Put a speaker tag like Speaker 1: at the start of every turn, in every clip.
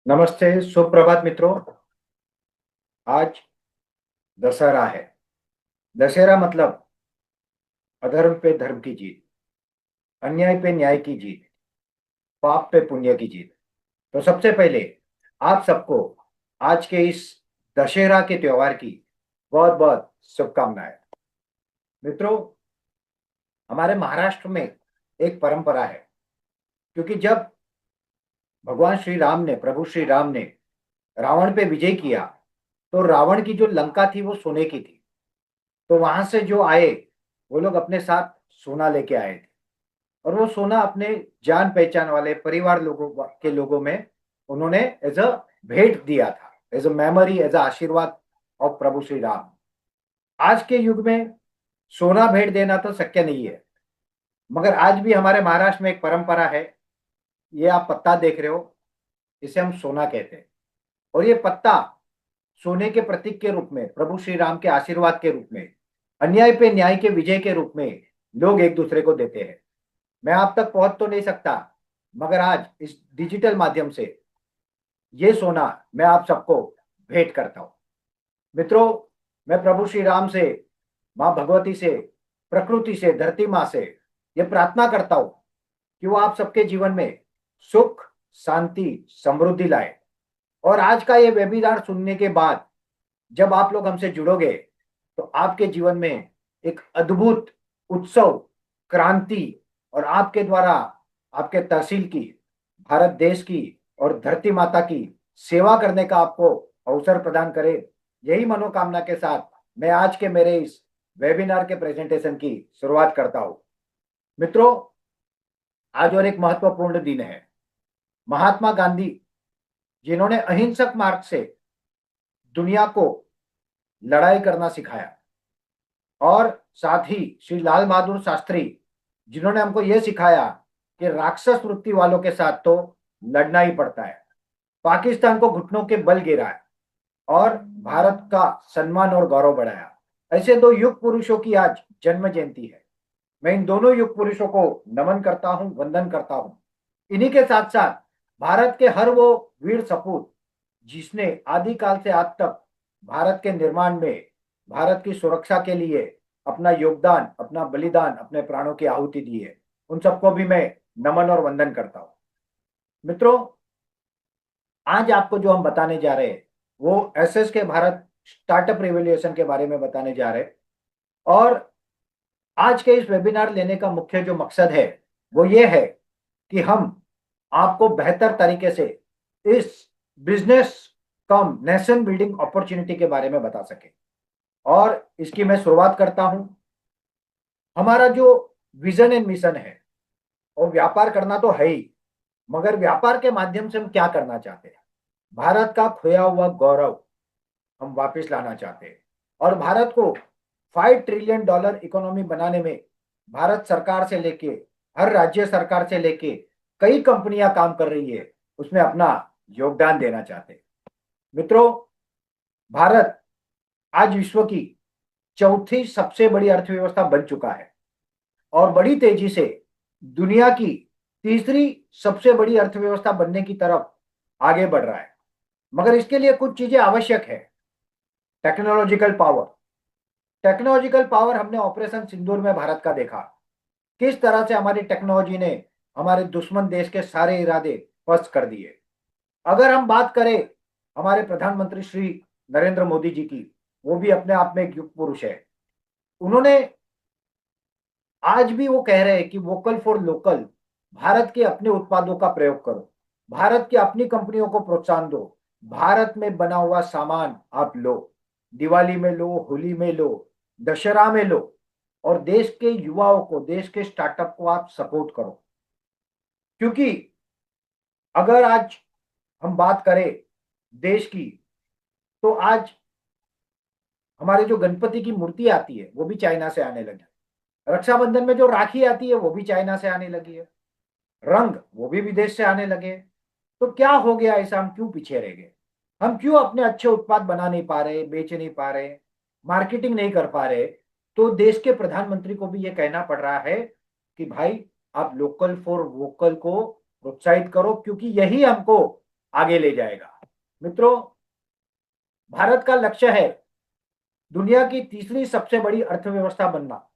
Speaker 1: नमस्ते, सुप्रभात मित्रों। आज दशहरा है। दशहरा मतलब अधर्म पे धर्म की जीत, अन्याय पे न्याय की जीत, पाप पे पुण्य की जीत। तो सबसे पहले आप सबको आज के इस दशहरा के त्योहार की बहुत बहुत शुभकामनाएं। मित्रों, हमारे महाराष्ट्र में एक परंपरा है, क्योंकि जब भगवान श्री राम ने प्रभु श्री राम ने रावण पे विजय किया, तो रावण की जो लंका थी वो सोने की थी। तो वहां से जो आए, वो लोग अपने साथ सोना लेके आए थे। और वो सोना अपने जान पहचान वाले परिवार लोगों में उन्होंने एज अ भेंट दिया था, as a memory, as a ashirwad of प्रभु श्री राम। आज के युग में सोना भेंट देना तो शक्य नहीं है, मगर आज भी हमारे महाराष्ट्र में एक परंपरा है। ये आप पत्ता देख रहे हो, इसे हम सोना कहते हैं। और ये पत्ता सोने के प्रतीक के रूप में, प्रभु श्री राम के आशीर्वाद के रूप में, अन्याय पे न्याय के विजय के रूप में लोग एक दूसरे को देते हैं। मैं आप तक पहुंच तो नहीं सकता, मगर आज इस डिजिटल माध्यम से ये सोना मैं आप सबको भेंट करता हूं। मित्रों, मैं प्रभु श्री राम से, मां भगवती से, प्रकृति से, धरती माँ से ये प्रार्थना करता हूं कि वो आप सबके जीवन में सुख, शांति, समृद्धि लाए। और आज का ये वेबिनार सुनने के बाद जब आप लोग हमसे जुड़ोगे, तो आपके जीवन में एक अद्भुत उत्सव, क्रांति, और आपके द्वारा आपके तहसील की, भारत देश की और धरती माता की सेवा करने का आपको अवसर प्रदान करे। यही मनोकामना के साथ मैं आज के मेरे इस वेबिनार के प्रेजेंटेशन की शुरुआत करता हूं। मित्रों, आज और एक महत्वपूर्ण दिन है। महात्मा गांधी, जिन्होंने अहिंसक मार्ग से दुनिया को लड़ाई करना सिखाया, और साथ ही श्री लाल बहादुर शास्त्री, जिन्होंने हमको यह सिखाया कि राक्षस वृत्ति वालों के साथ तो लड़ना ही पड़ता है, पाकिस्तान को घुटनों के बल गिराया और भारत का सम्मान और गौरव बढ़ाया। ऐसे दो युग पुरुषों की आज जन्म जयंती है। मैं इन दोनों युग पुरुषों को नमन करता हूं, वंदन करता हूं। इन्हीं के साथ साथ भारत के हर वो वीर सपूत, जिसने आदिकाल से आज तक भारत के निर्माण में, भारत की सुरक्षा के लिए अपना योगदान, अपना बलिदान, अपने प्राणों की आहुति दी है, उन सबको भी मैं नमन और वंदन करता हूं। मित्रों, आज आपको जो हम बताने जा रहे हैं वो एसएस के भारत स्टार्टअप रिवोल्यूशन के बारे में बताने जा रहे हैं। और आज के इस वेबिनार लेने का मुख्य जो मकसद है वो ये है कि हम आपको बेहतर तरीके से इस बिजनेस कम नेशन बिल्डिंग अपॉर्चुनिटी के बारे में बता सके। और इसकी मैं शुरुआत करता हूं। हमारा जो विजन एंड मिशन है, और व्यापार करना तो है ही, मगर व्यापार के माध्यम से हम क्या करना चाहते हैं? भारत का खोया हुआ गौरव हम वापस लाना चाहते हैं। और भारत को $5 ट्रिलियन इकोनॉमी बनाने में भारत सरकार से लेके, हर राज्य सरकार से लेके कई कंपनियां काम कर रही है, उसमें अपना योगदान देना चाहते हैं। मित्रों, भारत आज विश्व की चौथी सबसे बड़ी अर्थव्यवस्था बन चुका है और बड़ी तेजी से दुनिया की तीसरी सबसे बड़ी अर्थव्यवस्था बनने की तरफ आगे बढ़ रहा है। मगर इसके लिए कुछ चीजें आवश्यक है। Technological power. टेक्नोलॉजिकल पावर हमने ऑपरेशन सिंदूर में भारत का देखा, किस तरह से हमारी टेक्नोलॉजी ने हमारे दुश्मन देश के सारे इरादे ध्वस्त कर दिए। अगर हम बात करें हमारे प्रधानमंत्री श्री नरेंद्र मोदी जी की, वो भी अपने आप में एक युग पुरुष है। उन्होंने, आज भी वो कह रहे हैं कि वोकल फॉर लोकल, भारत के अपने उत्पादों का प्रयोग करो, भारत की अपनी कंपनियों को प्रोत्साहन दो, भारत में बना हुआ सामान आप लो, दिवाली में लो, होली में लो, दशहरा में लो, और देश के युवाओं को, देश के स्टार्टअप को आप सपोर्ट करो। क्योंकि अगर आज हम बात करें देश की, तो आज हमारे जो गणपति की मूर्ति आती है वो भी चाइना से आने लगी, रक्षाबंधन में जो राखी आती है वो भी चाइना से आने लगी है, रंग वो भी विदेश से आने लगे। तो क्या हो गया ऐसा? हम क्यों पीछे रह गए? हम क्यों अपने अच्छे उत्पाद बना नहीं पा रहे, बेच नहीं पा रहे, मार्केटिंग नहीं कर पा रहे? तो देश के प्रधानमंत्री को भी ये कहना पड़ रहा है कि भाई, आप लोकल फॉर वोकल को प्रोत्साहित करो, क्योंकि यही हमको आगे ले जाएगा। मित्रों, भारत का लक्ष्य है दुनिया की तीसरी सबसे बड़ी अर्थव्यवस्था बनना,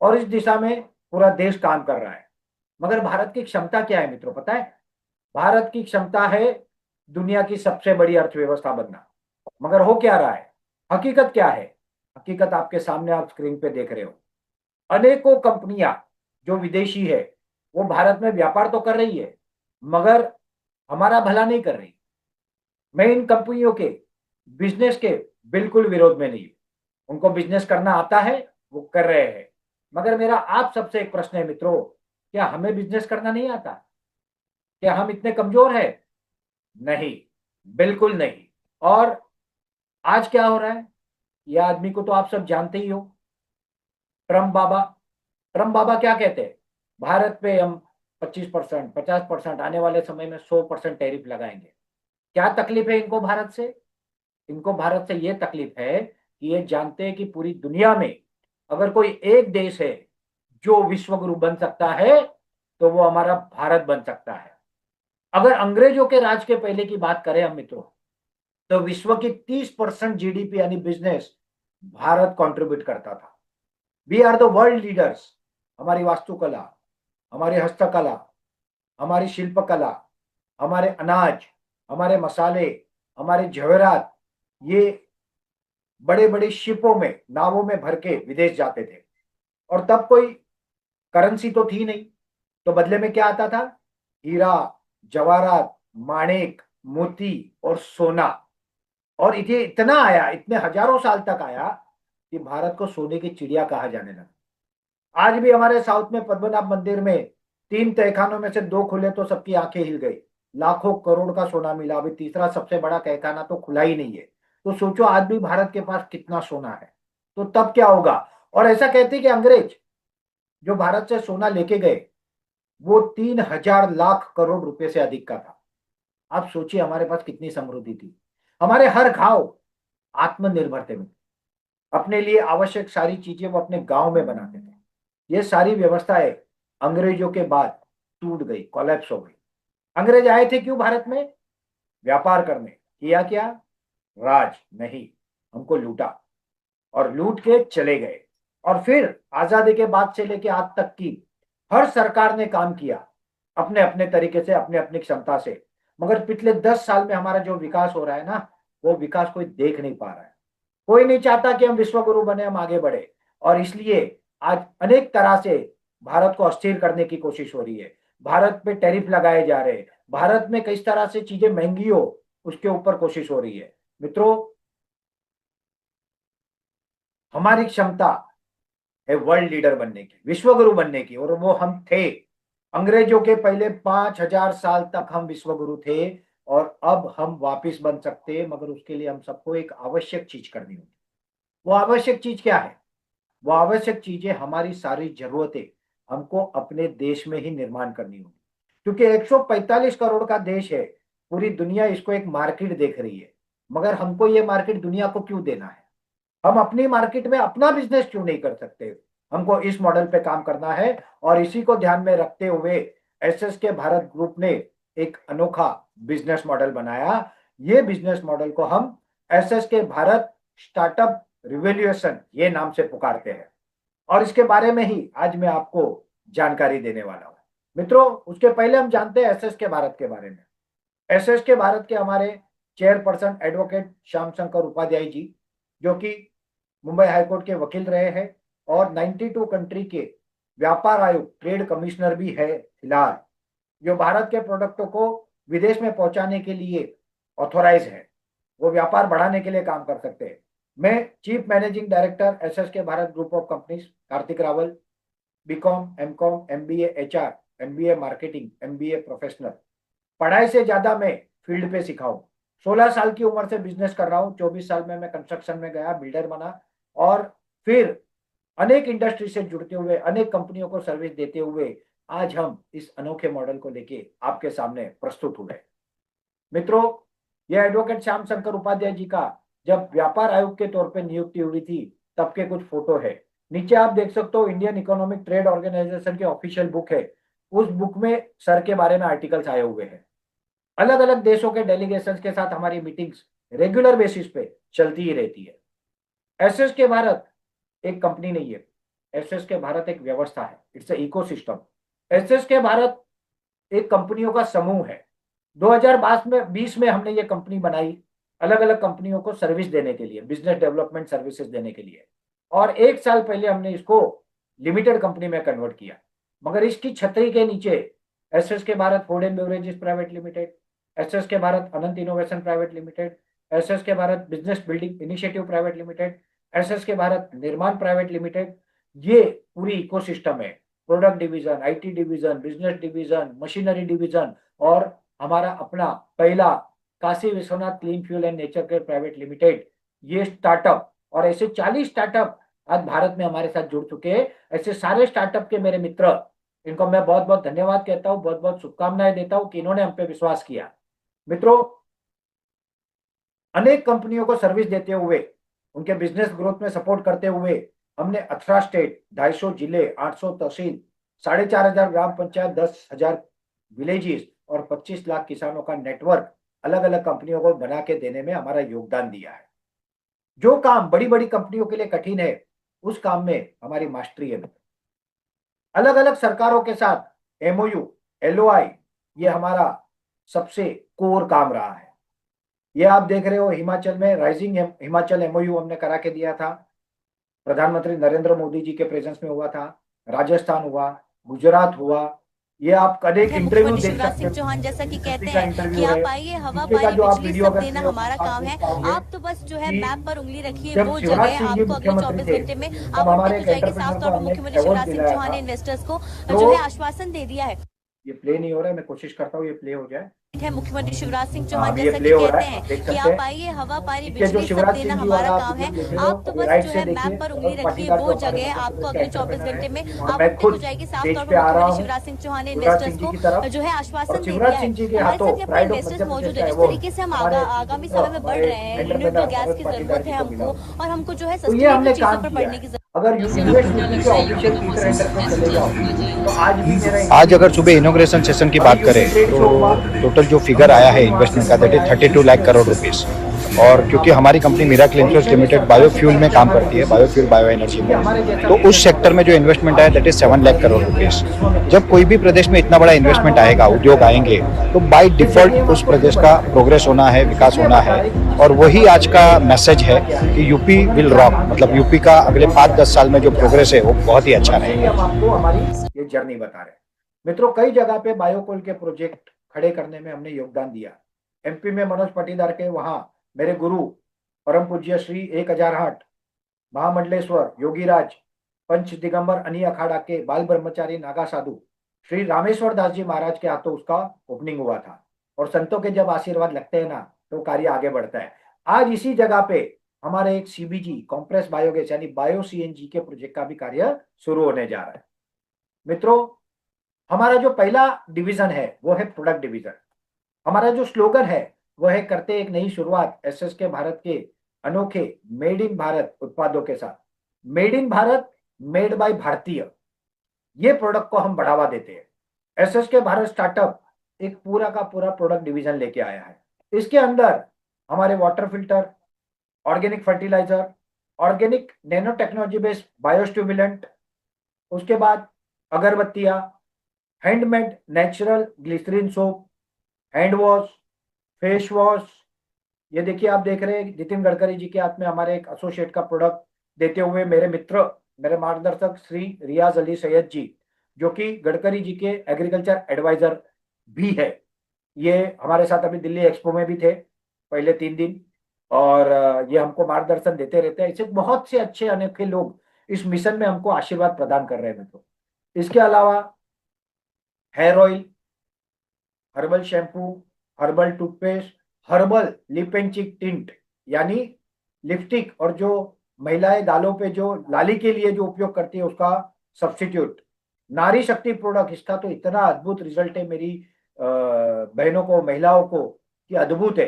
Speaker 1: और इस दिशा में पूरा देश काम कर रहा है। मगर भारत की क्षमता क्या है मित्रों, पता है? भारत की क्षमता है दुनिया की सबसे बड़ी अर्थव्यवस्था बनना, मगर हो क्या रहा है? हकीकत क्या है? हकीकत आपके सामने, आप स्क्रीन पे देख रहे हो। अनेकों कंपनियां जो विदेशी है वो भारत में व्यापार तो कर रही है, मगर हमारा भला नहीं कर रही। मैं इन कंपनियों के बिजनेस के बिल्कुल विरोध में नहीं हूं। उनको बिजनेस करना आता है, वो कर रहे हैं। मगर मेरा आप सबसे एक प्रश्न है मित्रों, क्या हमें बिजनेस करना नहीं आता? क्या हम इतने कमजोर हैं? नहीं, बिल्कुल नहीं। और आज क्या हो रहा है, यह आदमी को तो आप सब जानते ही हो, ट्रम्प बाबा। ट्रम्प बाबा क्या कहते हैं? भारत पे हम 25%, 50%, आने वाले समय में 100% टैरिफ लगाएंगे। क्या तकलीफ है इनको भारत से? इनको भारत से ये तकलीफ है कि ये जानते हैं कि पूरी दुनिया में अगर कोई एक देश है जो विश्व गुरु बन सकता है तो वो हमारा भारत बन सकता है। अगर अंग्रेजों के राज के पहले की बात करें हम मित्रों, तो विश्व की 30% जीडीपी यानी बिजनेस भारत कंट्रीब्यूट करता था। We are the world leaders. हमारी वास्तुकला, हमारी हस्तकला, हमारी शिल्पकला, हमारे अनाज, हमारे मसाले, हमारे जवेरात, ये बड़े बड़े शिपों में, नावों में भर के विदेश जाते थे। और तब कोई करेंसी तो थी नहीं, तो बदले में क्या आता था? हीरा, जवाहरात, माणिक, मोती और सोना। और ये इतना आया, इतने हजारों साल तक आया कि भारत को सोने की चिड़िया कहा जाने लगा। आज भी हमारे साउथ में पद्मनाभ मंदिर में 3 तहखानों में से 2 खुले तो सबकी आंखें हिल गई। लाखों करोड़ का सोना मिला, अभी तीसरा सबसे बड़ा तहखाना तो खुला ही नहीं है। तो सोचो आज भी भारत के पास कितना सोना है। तो तब क्या होगा? और ऐसा कहते हैं कि अंग्रेज जो भारत से सोना लेके गए वो 3,000 लाख करोड़ रुपए से अधिक का था। आप सोचिए हमारे पास कितनी समृद्धि थी। हमारे हर गांव आत्मनिर्भर थे। अपने लिए आवश्यक सारी चीजें वो अपने गांव में बनाते थे। ये सारी व्यवस्थाएं अंग्रेजों के बाद टूट गई, कोलैप्स हो गई। अंग्रेज आए थे क्यों भारत में? व्यापार करने। किया क्या? राज नहीं, हमको लूटा और लूट के चले गए। और फिर आजादी के बाद से लेके आज तक की हर सरकार ने काम किया अपने अपने तरीके से, अपने अपनी क्षमता से। मगर पिछले 10 साल में हमारा जो विकास हो रहा है ना, वो विकास कोई देख नहीं पा रहा है। कोई नहीं चाहता कि हम विश्व गुरु बने, हम आगे बढ़े। और इसलिए आज अनेक तरह से भारत को अस्थिर करने की कोशिश हो रही है। भारत पे टैरिफ लगाए जा रहे हैं, भारत में किस तरह से चीजें महंगी हो उसके ऊपर कोशिश हो रही है। मित्रों, हमारी क्षमता है वर्ल्ड लीडर बनने की, विश्व गुरु बनने की, और वो हम थे। अंग्रेजों के पहले 5,000 साल तक हम विश्व गुरु थे, और अब हम वापिस बन सकते हैं, मगर उसके लिए हम सबको एक आवश्यक चीज करनी होगी। वो आवश्यक चीज क्या है? वो आवश्यक चीजें, हमारी सारी जरूरतें हमको अपने देश में ही निर्माण करनी होगी। क्योंकि 145 करोड़ का देश है, पूरी दुनिया इसको एक मार्केट देख रही है। मगर हमको ये मार्केट दुनिया को क्यों देना है? हम अपनी मार्केट में अपना बिजनेस क्यों नहीं कर सकते? हमको इस मॉडल पे काम करना है। और इसी को ध्यान में रखते हुए एसएस के भारत ग्रुप ने एक अनोखा बिजनेस मॉडल बनाया। ये बिजनेस मॉडल को हम एसएस के भारत स्टार्टअप रिवोल्यूशन ये नाम से पुकारते हैं। और इसके बारे में ही आज मैं आपको जानकारी देने वाला हूं। मित्रों, उसके पहले हम जानते हैं एसएस के भारत के बारे में। एसएस के भारत के हमारे चेयरपर्सन एडवोकेट श्याम शंकर उपाध्याय जी, जो कि मुंबई हाईकोर्ट के वकील रहे हैं और 92 कंट्री के व्यापार आयुक्त, ट्रेड कमिश्नर भी है फिलहाल, जो भारत के प्रोडक्टों को विदेश में पहुंचाने के लिए ऑथोराइज है। वो व्यापार बढ़ाने के लिए काम कर सकते हैं। मैं चीफ मैनेजिंग डायरेक्टर एसएस के Bharat group of companies Kartik Rawal, BCom, MCom, MBA HR, MBA marketing, MBA professional. पढ़ाई से ज्यादा मैं फील्ड पे सिखाऊं। 16 साल की उम्र से बिजनेस कर रहा हूँ। 24 साल में मैं कंस्ट्रक्शन में गया, बिल्डर बना, और फिर अनेक इंडस्ट्री से जुड़ते हुए, अनेक कंपनियों को सर्विस देते हुए आज हम इस अनोखे मॉडल को लेके आपके सामने प्रस्तुत हुए। मित्रों, यह एडवोकेट श्याम शंकर उपाध्याय जी का जब व्यापार आयुक्त के तौर पे नियुक्ति हुई थी तब के कुछ फोटो है। नीचे आप देख सकते हो, इंडियन इकोनॉमिक ट्रेड ऑर्गेनाइजेशन की ऑफिशियल बुक है। उस बुक में सर के बारे में आर्टिकल्स आए हुए हैं। अलग अलग देशों के डेलीगेशन के साथ हमारी मीटिंग्स रेगुलर बेसिस पे चलती ही रहती है। एसएसके भारत एक कंपनी नहीं है, एसएसके भारत एक व्यवस्था है, it's a ecosystem. SSK Bharat एक कंपनियों का समूह है। 2020 में हमने ये कंपनी बनाई अलग अलग कंपनियों को सर्विस देने के लिए, बिजनेस डेवलपमेंट सर्विसेज देने के लिए, और 1 साल पहले हमने इसको लिमिटेड कंपनी में कन्वर्ट किया। मगर इसकी छतरी के नीचे SSK Bharat food and beverages private limited, SSK Bharat Anant innovation private limited, SSK Bharat business building initiative private limited, SSK Bharat निर्माण प्राइवेट लिमिटेड, ये पूरी इकोसिस्टम है। Product division, IT division, business division, machinery division, और हमारा अपना पहला Kashi Vishwanath clean fuel and nature care private limited, ये startup, और ऐसे 40 स्टार्टअप आज भारत में हमारे साथ जुड़ चुके हैं। ऐसे सारे स्टार्टअप के मेरे मित्र, इनको मैं बहुत बहुत धन्यवाद कहता हूं, बहुत बहुत शुभकामनाएं देता हूं कि इन्होंने हम पे विश्वास किया। मित्रों, अनेक कंपनियों को सर्विस देते हुए, उनके बिजनेस ग्रोथ में सपोर्ट करते हुए, हमने 18 स्टेट, 250 जिले, 800 तहसील, 4,500 ग्राम पंचायत, 10,000 विलेजेस और 25 लाख किसानों का नेटवर्क अलग अलग कंपनियों को बना के देने में हमारा योगदान दिया है। जो काम बड़ी बड़ी कंपनियों के लिए कठिन है, उस काम में हमारी मास्टरी है। अलग अलग सरकारों के साथ एमओयू, एलओआई, ये हमारा सबसे कोर काम रहा है। ये आप देख रहे हो, हिमाचल में राइजिंग हिमाचल एमओयू हमने करा के दिया था, प्रधानमंत्री नरेंद्र मोदी जी के प्रेजेंस में हुआ था। राजस्थान हुआ, गुजरात हुआ, ये आप कभी इंटरव्यू देख
Speaker 2: शिवराज
Speaker 1: सकते
Speaker 2: सिंह
Speaker 1: हैं,
Speaker 2: चौहान जैसा कि कहते हैं कि आप आइए, हवा
Speaker 1: पीछे का
Speaker 2: पानी
Speaker 1: जो आप
Speaker 2: बिजली
Speaker 1: वीडियो
Speaker 2: सब
Speaker 1: अगर
Speaker 2: देना हमारा काम है। आप तो बस जो है मैप पर उंगली रखिए,
Speaker 1: जब
Speaker 2: वो
Speaker 1: शिवराज
Speaker 2: जगह
Speaker 1: सिंह जी
Speaker 2: आपको अगले
Speaker 1: मुख्यमंत्री
Speaker 2: 24
Speaker 1: थे,
Speaker 2: घंटे में
Speaker 1: तब हमारे
Speaker 2: आवंटित हो
Speaker 1: एक
Speaker 2: जाएगी। साफ
Speaker 1: एंटरप्रेन्योर
Speaker 2: तौर
Speaker 1: को
Speaker 2: पर
Speaker 1: हमने
Speaker 2: मुख्यमंत्री
Speaker 1: अवार्ड
Speaker 2: शिवराज सिंह
Speaker 1: दिलाया
Speaker 2: चौहान
Speaker 1: था।
Speaker 2: ने इन्वेस्टर्स को
Speaker 1: तो
Speaker 2: जो है आश्वासन दे दिया है।
Speaker 1: ये प्ले नहीं हो रहा है, मैं कोशिश करता हूँ ये प्ले हो जाए।
Speaker 2: है मुख्यमंत्री शिवराज सिंह चौहान
Speaker 1: ये
Speaker 2: जैसा कि
Speaker 1: प्ले हो रहा
Speaker 2: कहते
Speaker 1: है, आप
Speaker 2: हैं
Speaker 1: देख
Speaker 2: कि
Speaker 1: सकते
Speaker 2: आप
Speaker 1: हैं।
Speaker 2: आइए, हवा पानी
Speaker 1: पीछे जो
Speaker 2: बिजली सब
Speaker 1: शिवराज
Speaker 2: देना
Speaker 1: सिंह जी
Speaker 2: हमारा
Speaker 1: वाला
Speaker 2: काम है।
Speaker 1: आप देख रहे हो,
Speaker 2: आप तो
Speaker 1: अभी
Speaker 2: बस
Speaker 1: राइट
Speaker 2: जो
Speaker 1: से
Speaker 2: है मैप
Speaker 1: देखिए,
Speaker 2: पर उंगली
Speaker 1: सरोज
Speaker 2: रखिए,
Speaker 1: पाटीदार
Speaker 2: वो
Speaker 1: जो हमारे
Speaker 2: जगह
Speaker 1: मध्य
Speaker 2: आपको
Speaker 1: प्रदेश का
Speaker 2: अगले 24
Speaker 1: एंटरप्रेन्योर
Speaker 2: घंटे
Speaker 1: है,
Speaker 2: में
Speaker 1: और मैं
Speaker 2: आवंटित हो
Speaker 1: खुद
Speaker 2: जाएगी। साफ
Speaker 1: स्टेज
Speaker 2: तौर
Speaker 1: पे
Speaker 2: पर
Speaker 1: आ रहा
Speaker 2: मुख्यमंत्री
Speaker 1: हूँ
Speaker 2: शिवराज सिंह चौहान ने
Speaker 1: शिवराज
Speaker 2: इन्वेस्टर्स
Speaker 1: सिंह जी
Speaker 2: को
Speaker 1: की तरफ,
Speaker 2: जो है
Speaker 1: और
Speaker 2: आश्वासन दे
Speaker 1: शिवराज
Speaker 2: दिया है।
Speaker 1: सिंह जी के
Speaker 2: हमारे
Speaker 1: हाथों
Speaker 2: साथ यहाँ पर
Speaker 1: प्राइड ऑफ मध्य
Speaker 2: इन्वेस्टर्स
Speaker 1: प्रदेश
Speaker 2: मौजूद
Speaker 1: का
Speaker 2: है। जिस
Speaker 1: अवार्ड
Speaker 2: तरीके से हम
Speaker 1: हमारे
Speaker 2: आगामी समय में बढ़
Speaker 1: हमारे
Speaker 2: रहे हैं,
Speaker 1: एंटरप्रेन्योर
Speaker 2: रिन्यूएबल गैस
Speaker 1: सरोज
Speaker 2: की
Speaker 1: पाटीदार
Speaker 2: जरूरत
Speaker 1: जी
Speaker 2: है
Speaker 1: को मिला
Speaker 2: हमको,
Speaker 1: हूँ।
Speaker 2: और हमको जो है
Speaker 1: तो ये हमने
Speaker 2: सस्टेनेबल चीजों
Speaker 1: काम
Speaker 2: पर
Speaker 1: किया
Speaker 2: बढ़ने की
Speaker 1: है।
Speaker 2: जरूरत
Speaker 1: अगर यूनिवर्सिटी के ऑफिशियल ट्विटर हैंडल पे चले जाओ, तो आज भी मेरा
Speaker 3: आज अगर सुबह इनोग्रेशन सेशन की बात करें तो टोटल जो फिगर आया है इन्वेस्टमेंट का, that is 32 lakh crore rupees. और क्योंकि हमारी company miracle infrastructure limited biofuel में काम करती है, बायोफ्यूल बायो एनर्जी में, तो उस सेक्टर में जो इन्वेस्टमेंट आया that is 7 lakh crore rupees. जब कोई भी प्रदेश में इतना बड़ा इन्वेस्टमेंट आएगा, उद्योग आएंगे, तो बाय डिफॉल्ट उस प्रदेश का प्रोग्रेस होना है, विकास होना है। और वही आज का मैसेज है कि यूपी विल रॉक, मतलब यूपी का अगले 5-10 साल में जो प्रोग्रेस है वो बहुत ही अच्छा रहेगा।
Speaker 1: हम आपको हमारी ये जर्नी बता रहे हैं। मित्रों, कई जगह पे बायोकोल के प्रोजेक्ट खड़े करने में हमने योगदान दिया। एमपी में मनोज पाटीदार के वहां मेरे गुरु परम पूज्य श्री 1008 महामंडलेश्वर योगीराज पंच दिगंबर अनी अखाड़ा के बाल ब्रह्मचारी नागा साधु श्री रामेश्वर दास जी महाराज के हाथों उसका ओपनिंग हुआ था। और संतों के जब आशीर्वाद लगते हैं ना, तो कार्य आगे बढ़ता है। आज इसी जगह पे हमारे एक सीबीजी कॉम्प्रेस बायोगैस यानी बायो सीएनजी के प्रोजेक्ट का भी कार्य शुरू होने जा रहा है। मित्रों, हमारा जो पहला डिवीजन है वो है प्रोडक्ट डिवीजन। हमारा जो स्लोगन है वो है करते एक नई शुरुआत एसएसके भारत के अनोखे मेड इन भारत उत्पादों के साथ। Made in Bharat, made by भारतीय, ये प्रोडक्ट को हम बढ़ावा देते हैं। एसएसके भारत स्टार्टअप एक पूरा का पूरा प्रोडक्ट डिवीजन लेके आया है। इसके अंदर हमारे water filter, organic fertiliser, organic nano technology based biostimulant, उसके बाद अगरबत्तियां, handmade natural glycerine soap, hand wash, face wash. ये देखिए, आप देख रहे हैं नितिन गडकरी जी के हाथ में हमारे एक एसोसिएट का प्रोडक्ट देते हुए मेरे मित्र, मेरे मार्गदर्शक श्री रियाज अली सैयद जी, जो कि गडकरी जी के एग्रीकल्चर एडवाइजर भी है। ये हमारे साथ अभी दिल्ली एक्सपो में भी थे पहले 3 दिन, और ये हमको मार्गदर्शन देते रहते हैं। ऐसे बहुत से अच्छे अनोखे लोग इस मिशन में हमको आशीर्वाद प्रदान कर रहे हैं मित्रों। इसके अलावा hair oil, herbal shampoo, herbal toothpaste, herbal lip and cheek tint यानी लिपस्टिक, और जो महिलाएं गालों पे जो लाली के लिए जो उपयोग करती है उसका सब्स्टिट्यूट, नारी शक्ति प्रोडक्ट। इसका तो इतना अद्भुत रिजल्ट है मेरी बहनों को, महिलाओं को, कि अद्भुत है।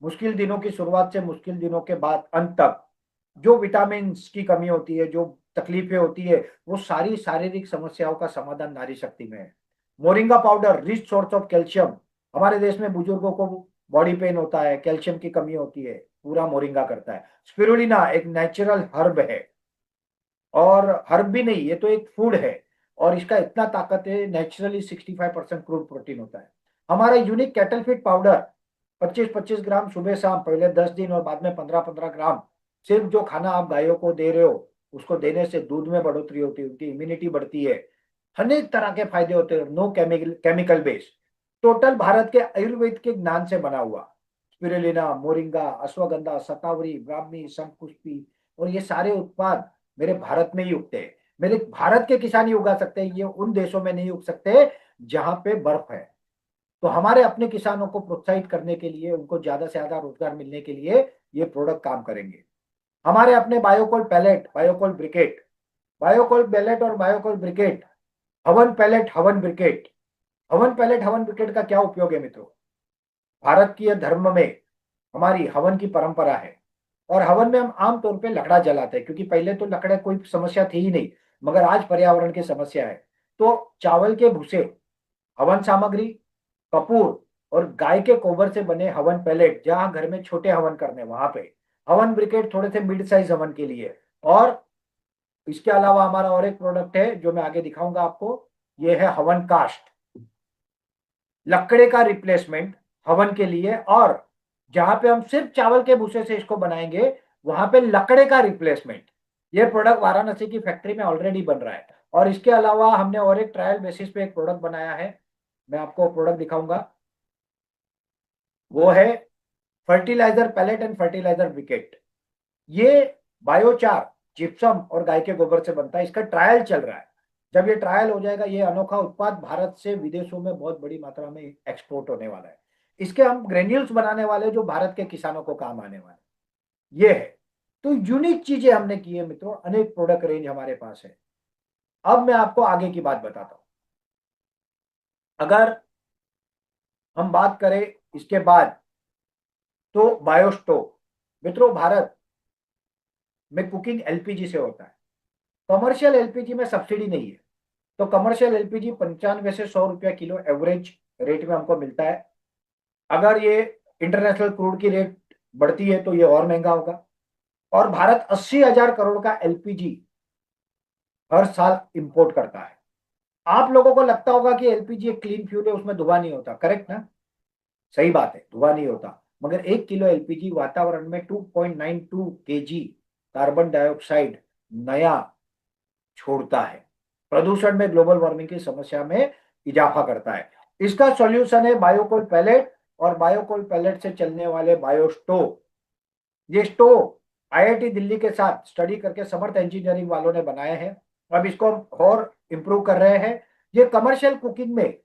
Speaker 1: मुश्किल दिनों की शुरुआत से मुश्किल दिनों के बाद अंत तक जो विटामिन की कमी होती है, जो तकलीफें होती है, वो सारी शारीरिक समस्याओं का समाधान नारी शक्ति में है। Moringa powder, rich source of calcium, हमारे देश में बुजुर्गों को बॉडी पेन होता है, कैल्शियम की कमी होती है, पूरा मोरिंगा करता है। स्पिरुलिना एक नेचुरल हर्ब है, और हर्ब भी नहीं, ये तो एक फूड है, और इसका इतना ताकत है, नेचुरली 65% क्रूड प्रोटीन होता है। हमारा यूनिक कैटल फीड पाउडर 25-25 ग्राम सुबह शाम, पहले 10 दिन और बाद में 15-15 ग्राम, सिर्फ जो खाना आप गायों को दे रहे हो उसको देने से दूध में बढ़ोतरी होती है, उनकी इम्यूनिटी बढ़ती है, अनेक तरह के फायदे होते हैं। No chemical based, total Bharat के आयुर्वेद के ज्ञान से बना हुआ। स्पिरुलिना, मोरिंगा, अश्वगंधा, शतावरी, ब्राह्मी, शंखपुष्पी, और ये सारे उत्पाद मेरे भारत में ही उगते हैं। मेरे भारत के किसान ही उगा सकते हैं, ये उन देशों में नहीं उग सकते जहां पे बर्फ है। तो हमारे अपने किसानों को प्रोत्साहित करने के लिए, उनको ज्यादा से ज्यादा रोजगार मिलने के लिए ये प्रोडक्ट काम करेंगे। हमारे अपने biocoal pellet, biocoal briquette, biocoal pellet और biocoal briquette, havan pellet, havan briquette. Havan pellet, havan briquette का क्या उपयोग है मित्रों? भारत की धर्म में हमारी हवन की परंपरा है, और हवन में हम आमतौर पे लकड़ा जलाते हैं, क्योंकि पहले तो लकड़े कोई समस्या थी ही नहीं, मगर आज पर्यावरण की समस्या है। तो चावल के भूसे, हवन सामग्री, कपूर और गाय के गोबर से बने हवन पैलेट, जहां घर में छोटे हवन करने वहां पे हवन ब्रिकेट, थोड़े से मिड साइज हवन के लिए। और इसके अलावा हमारा और एक प्रोडक्ट है जो मैं आगे दिखाऊंगा आपको, ये है हवन कास्ट, लकड़े का रिप्लेसमेंट हवन के लिए। और जहां पे हम सिर्फ चावल के भूसे से इसको बनाएंगे, वहां पे लकड़े का रिप्लेसमेंट। ये प्रोडक्ट वाराणसी की फैक्ट्री में ऑलरेडी बन रहा है। और इसके अलावा हमने और एक ट्रायल बेसिस पे एक प्रोडक्ट बनाया है, मैं आपको प्रोडक्ट दिखाऊंगा, वो है fertiliser pellet and fertiliser briquette. ये बायोचार, जिप्सम और गाय के गोबर से बनता है। इसका ट्रायल चल रहा है। जब ये ट्रायल हो जाएगा, ये अनोखा उत्पाद भारत से विदेशों में बहुत बड़ी मात्रा में एक्सपोर्ट होने वाला है। इसके हम ग्रेन्यूल्स बनाने वाले, जो भारत के किसानों को काम आने वाले, ये है। तो यूनिक चीजें हमने की है मित्रों, अनेक प्रोडक्ट रेंज हमारे पास है। अब मैं आपको आगे की बात बताता हूं। अगर हम बात करें इसके बाद, तो बायोस्टोव मित्रों, भारत में कुकिंग एलपीजी से होता है। कमर्शियल एलपीजी में सब्सिडी नहीं है। तो कमर्शियल एलपीजी 95 से 100 रुपया किलो एवरेज रेट में हमको मिलता है। अगर ये इंटरनेशनल क्रूड की रेट बढ़ती है तो ये और महंगा होगा। और भारत 80,000 करोड़ का एलपीजी हर साल इंपोर्ट करता है। आप लोगों को लगता होगा कि एलपीजी एक क्लीन फ्यूल है, उसमें धुआं नहीं होता, करेक्ट ना? सही बात है, धुआं नहीं होता, मगर 1 किलो एलपीजी वातावरण में 2.92 केजी कार्बन डाइऑक्साइड नया छोड़ता है, प्रदूषण में, ग्लोबल वार्मिंग की समस्या में इजाफा करता है। इसका सॉल्यूशन है बायोकोल पैलेट और बायोकोल पैलेट से चलने वाले बायोस्टोव। ये स्टोव आईआईटी दिल्ली के साथ स्टडी करके समर्थ इंजीनियरिंग वालों ने बनाए हैं। अब इसको हम और इंप्रूव कर रहे हैं। ये कमर्शियल कुकिंग में,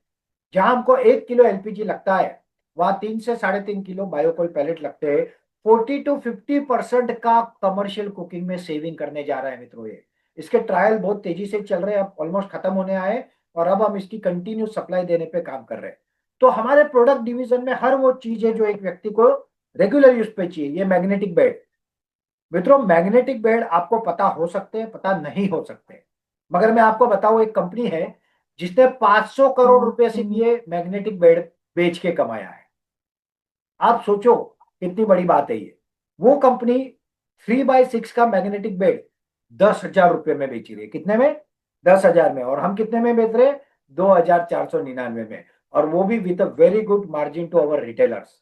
Speaker 1: जहां हमको 1 किलो एलपीजी लगता है, वहां 3 से 3.5 किलो बायोकोल पैलेट लगते हैं। 40 to 50% का कमर्शियल कुकिंग में सेविंग करने जा रहे हैं मित्रों ये। इसके ट्रायल बहुत तेजी से चल रहे हैं, अब ऑलमोस्ट खत्म होने आए, और अब हम इसकी कंटिन्यू सप्लाई देने पे काम कर रहे हैं। तो हमारे प्रोडक्ट डिवीजन में हर वो चीज है जो एक व्यक्ति को रेगुलर यूज पे चाहिए। ये मैग्नेटिक बेड मित्रों, मैग्नेटिक बेड आपको पता हो सकते हैं, पता नहीं हो सकते, मगर मैं आपको बताऊं, एक कंपनी है जिसने 500 करोड़ रुपए से ये मैग्नेटिक बेड बेच के कमाया है। आप सोचो कितनी बड़ी बात है ये। वो कंपनी 3x6 का मैग्नेटिक बेड 10,000 रुपए में बेच रही है। कितने में? 10,000 में। और हम कितने में बेच रहे हैं? 2,499 में, और वो भी with a very good margin to our retailers.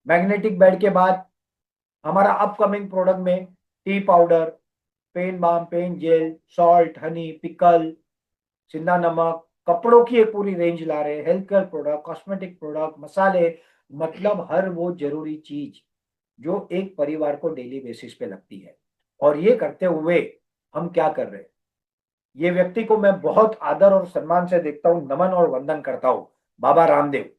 Speaker 1: Magnetic bed के बाद हमारा अपकमिंग प्रोडक्ट में tea powder, pain balm, pain gel, salt, honey, pickle, सिंधा नमक, कपड़ों की एक पूरी रेंज ला रहे हैं, health care product, cosmetic product, मसाले, मतलब हर वो जरूरी चीज जो एक परिवार को डेली बेसिस पे लगती है। और ये करते हुए हम क्या कर रहे हैं? ये व्यक्ति को मैं बहुत आदर और सम्मान से देखता हूँ, नमन और वंदन करता हूँ, बाबा रामदेव।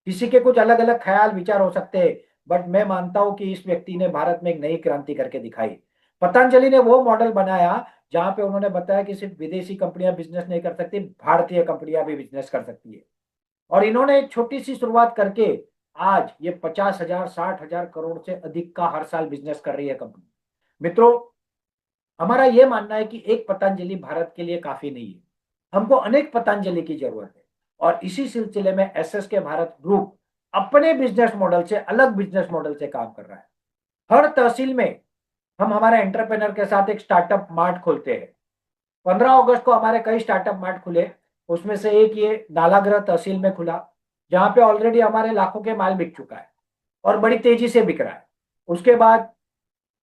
Speaker 1: किसी के कुछ अलग अलग ख्याल विचार हो सकते हैं, बट मैं मानता हूं कि इस व्यक्ति ने भारत में एक नई क्रांति करके दिखाई। पतंजलि ने वो मॉडल बनाया जहां पे उन्होंने बताया कि सिर्फ विदेशी कंपनियां बिजनेस नहीं कर सकती, भारतीय कंपनियां भी बिजनेस कर सकती है। और इन्होंने एक छोटी सी शुरुआत करके आज ये 50,000 60,000 करोड़ से अधिक का हर साल बिजनेस कर रही है कंपनी। मित्रों, हमारा यह मानना है कि एक पतंजलि भारत के लिए काफी नहीं है, हमको अनेक पतंजलि की जरूरत है। और इसी सिलसिले में एसएस के भारत ग्रुप अपने बिजनेस मॉडल से, अलग बिजनेस मॉडल से काम कर रहा है। हर तहसील में हम हमारे एंटरप्रेनर के साथ एक स्टार्टअप मार्ट खोलते हैं। 15 अगस्त को हमारे कई स्टार्टअप मार्ट खुले, उसमें से एक ये नालागृह तहसील में खुला, जहां पे ऑलरेडी हमारे लाखों के माल बिक चुका है और बड़ी तेजी से बिक रहा है। उसके बाद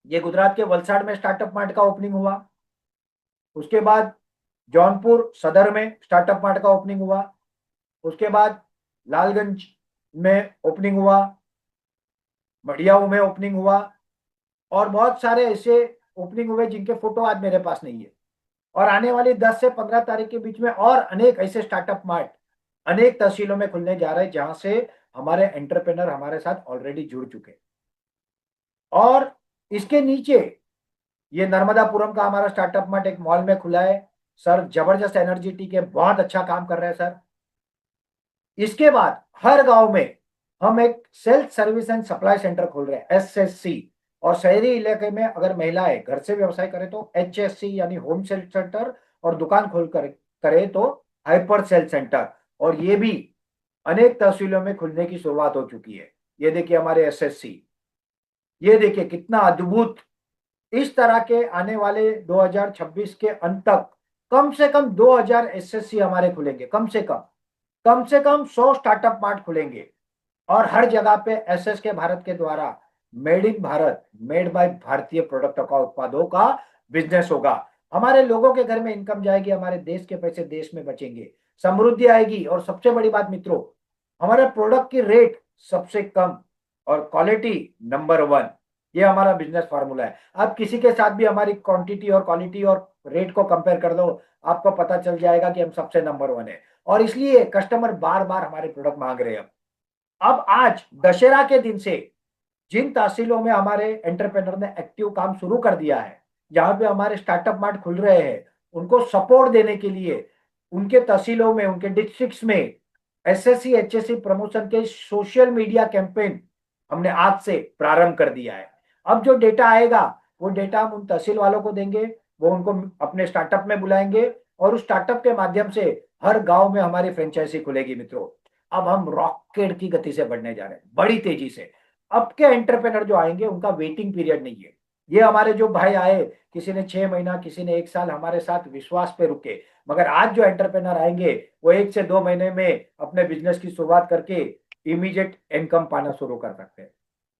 Speaker 1: ये गुजरात के वलसाड़ में स्टार्टअप मार्ट का ओपनिंग हुआ। उसके बाद जौनपुर सदर में स्टार्टअप मार्ट का ओपनिंग हुआ। उसके बाद लालगंज में ओपनिंग हुआ, मडियाऊ में ओपनिंग हुआ, और बहुत सारे ऐसे ओपनिंग हुए जिनके फोटो आज मेरे पास नहीं है। और आने वाली 10 से 15 तारीख के बीच में और अनेक ऐसे स्टार्टअप मार्ट अनेक तहसीलों में खुलने जा रहे हैं, जहां से हमारे एंटरप्रेनर हमारे साथ ऑलरेडी जुड़ चुके। और इसके नीचे ये नर्मदापुरम का हमारा स्टार्टअप मार्ट एक मॉल में खुला है सर, जबरदस्त एनर्जी टी के बहुत अच्छा काम कर रहे हैं सर। इसके बाद हर गांव में हम एक self service and supply centre खोल रहे हैं, SSC। और शहरी इलाके में अगर महिलाएं घर से व्यवसाय करें तो HSC यानी होम सेल्फ सेंटर, और दुकान खोल कर करे तो हाइपर सेल सेंटर। और ये भी अनेक तहसीलों में खुलने की शुरुआत हो चुकी है। ये देखिए हमारे SSC, ये देखिए कितना अद्भुत। इस तरह के आने वाले 2026 के अंत तक कम से कम 2000 SSC हमारे खुलेंगे, कम से कम 100 स्टार्टअप मार्ट खुलेंगे। और हर जगह पे SS के भारत के द्वारा made in Bharat, made by भारतीय प्रोडक्ट का, उत्पादों का बिजनेस होगा। हमारे लोगों के घर में इनकम जाएगी, हमारे देश के पैसे देश में बचेंगे, समृद्धि आएगी। और सबसे बड़ी बात मित्रों, हमारे प्रोडक्ट की रेट सबसे कम और क्वालिटी नंबर 1। ये हमारा बिजनेस फार्मूला है। आप किसी के साथ भी हमारी क्वांटिटी और क्वालिटी और रेट को कंपेयर कर दो, आपको पता चल जाएगा कि हम सबसे नंबर 1 है। और इसलिए कस्टमर बार बार हमारे प्रोडक्ट मांग रहे हैं। अब आज दशहरा के दिन से जिन तहसीलों में हमारे एंटरप्रेनर ने एक्टिव काम शुरू कर दिया है, जहां पे हमारे स्टार्टअप मार्ट खुल रहे हैं, उनको सपोर्ट देने के लिए उनके तहसीलों में, उनके डिस्ट्रिक्ट्स में SSC HSC प्रमोशन के सोशल मीडिया कैंपेन हमने आज से प्रारंभ कर दिया है। अब जो डेटा आएगा वो डेटा हम उन तहसील वालों को देंगे, वो उनको अपने स्टार्टअप में बुलाएंगे, और उस स्टार्टअप के माध्यम से हर गांव में हमारी फ्रेंचाइजी खुलेगी मित्रों। अब हम रॉकेट की गति से बढ़ने जा रहे हैं, बड़ी तेजी से। अब के एंटरप्रेनर जो आएंगे उनका वेटिंग पीरियड नहीं है। ये हमारे जो भाई आए, किसी ने 6 महीना, किसी ने 1 साल हमारे साथ विश्वास पे रुके, मगर आज जो एंटरप्रेनर आएंगे वो 1 से 2 महीने में अपने बिजनेस की शुरुआत करके इमीडिएट इनकम पाना शुरू कर सकते हैं।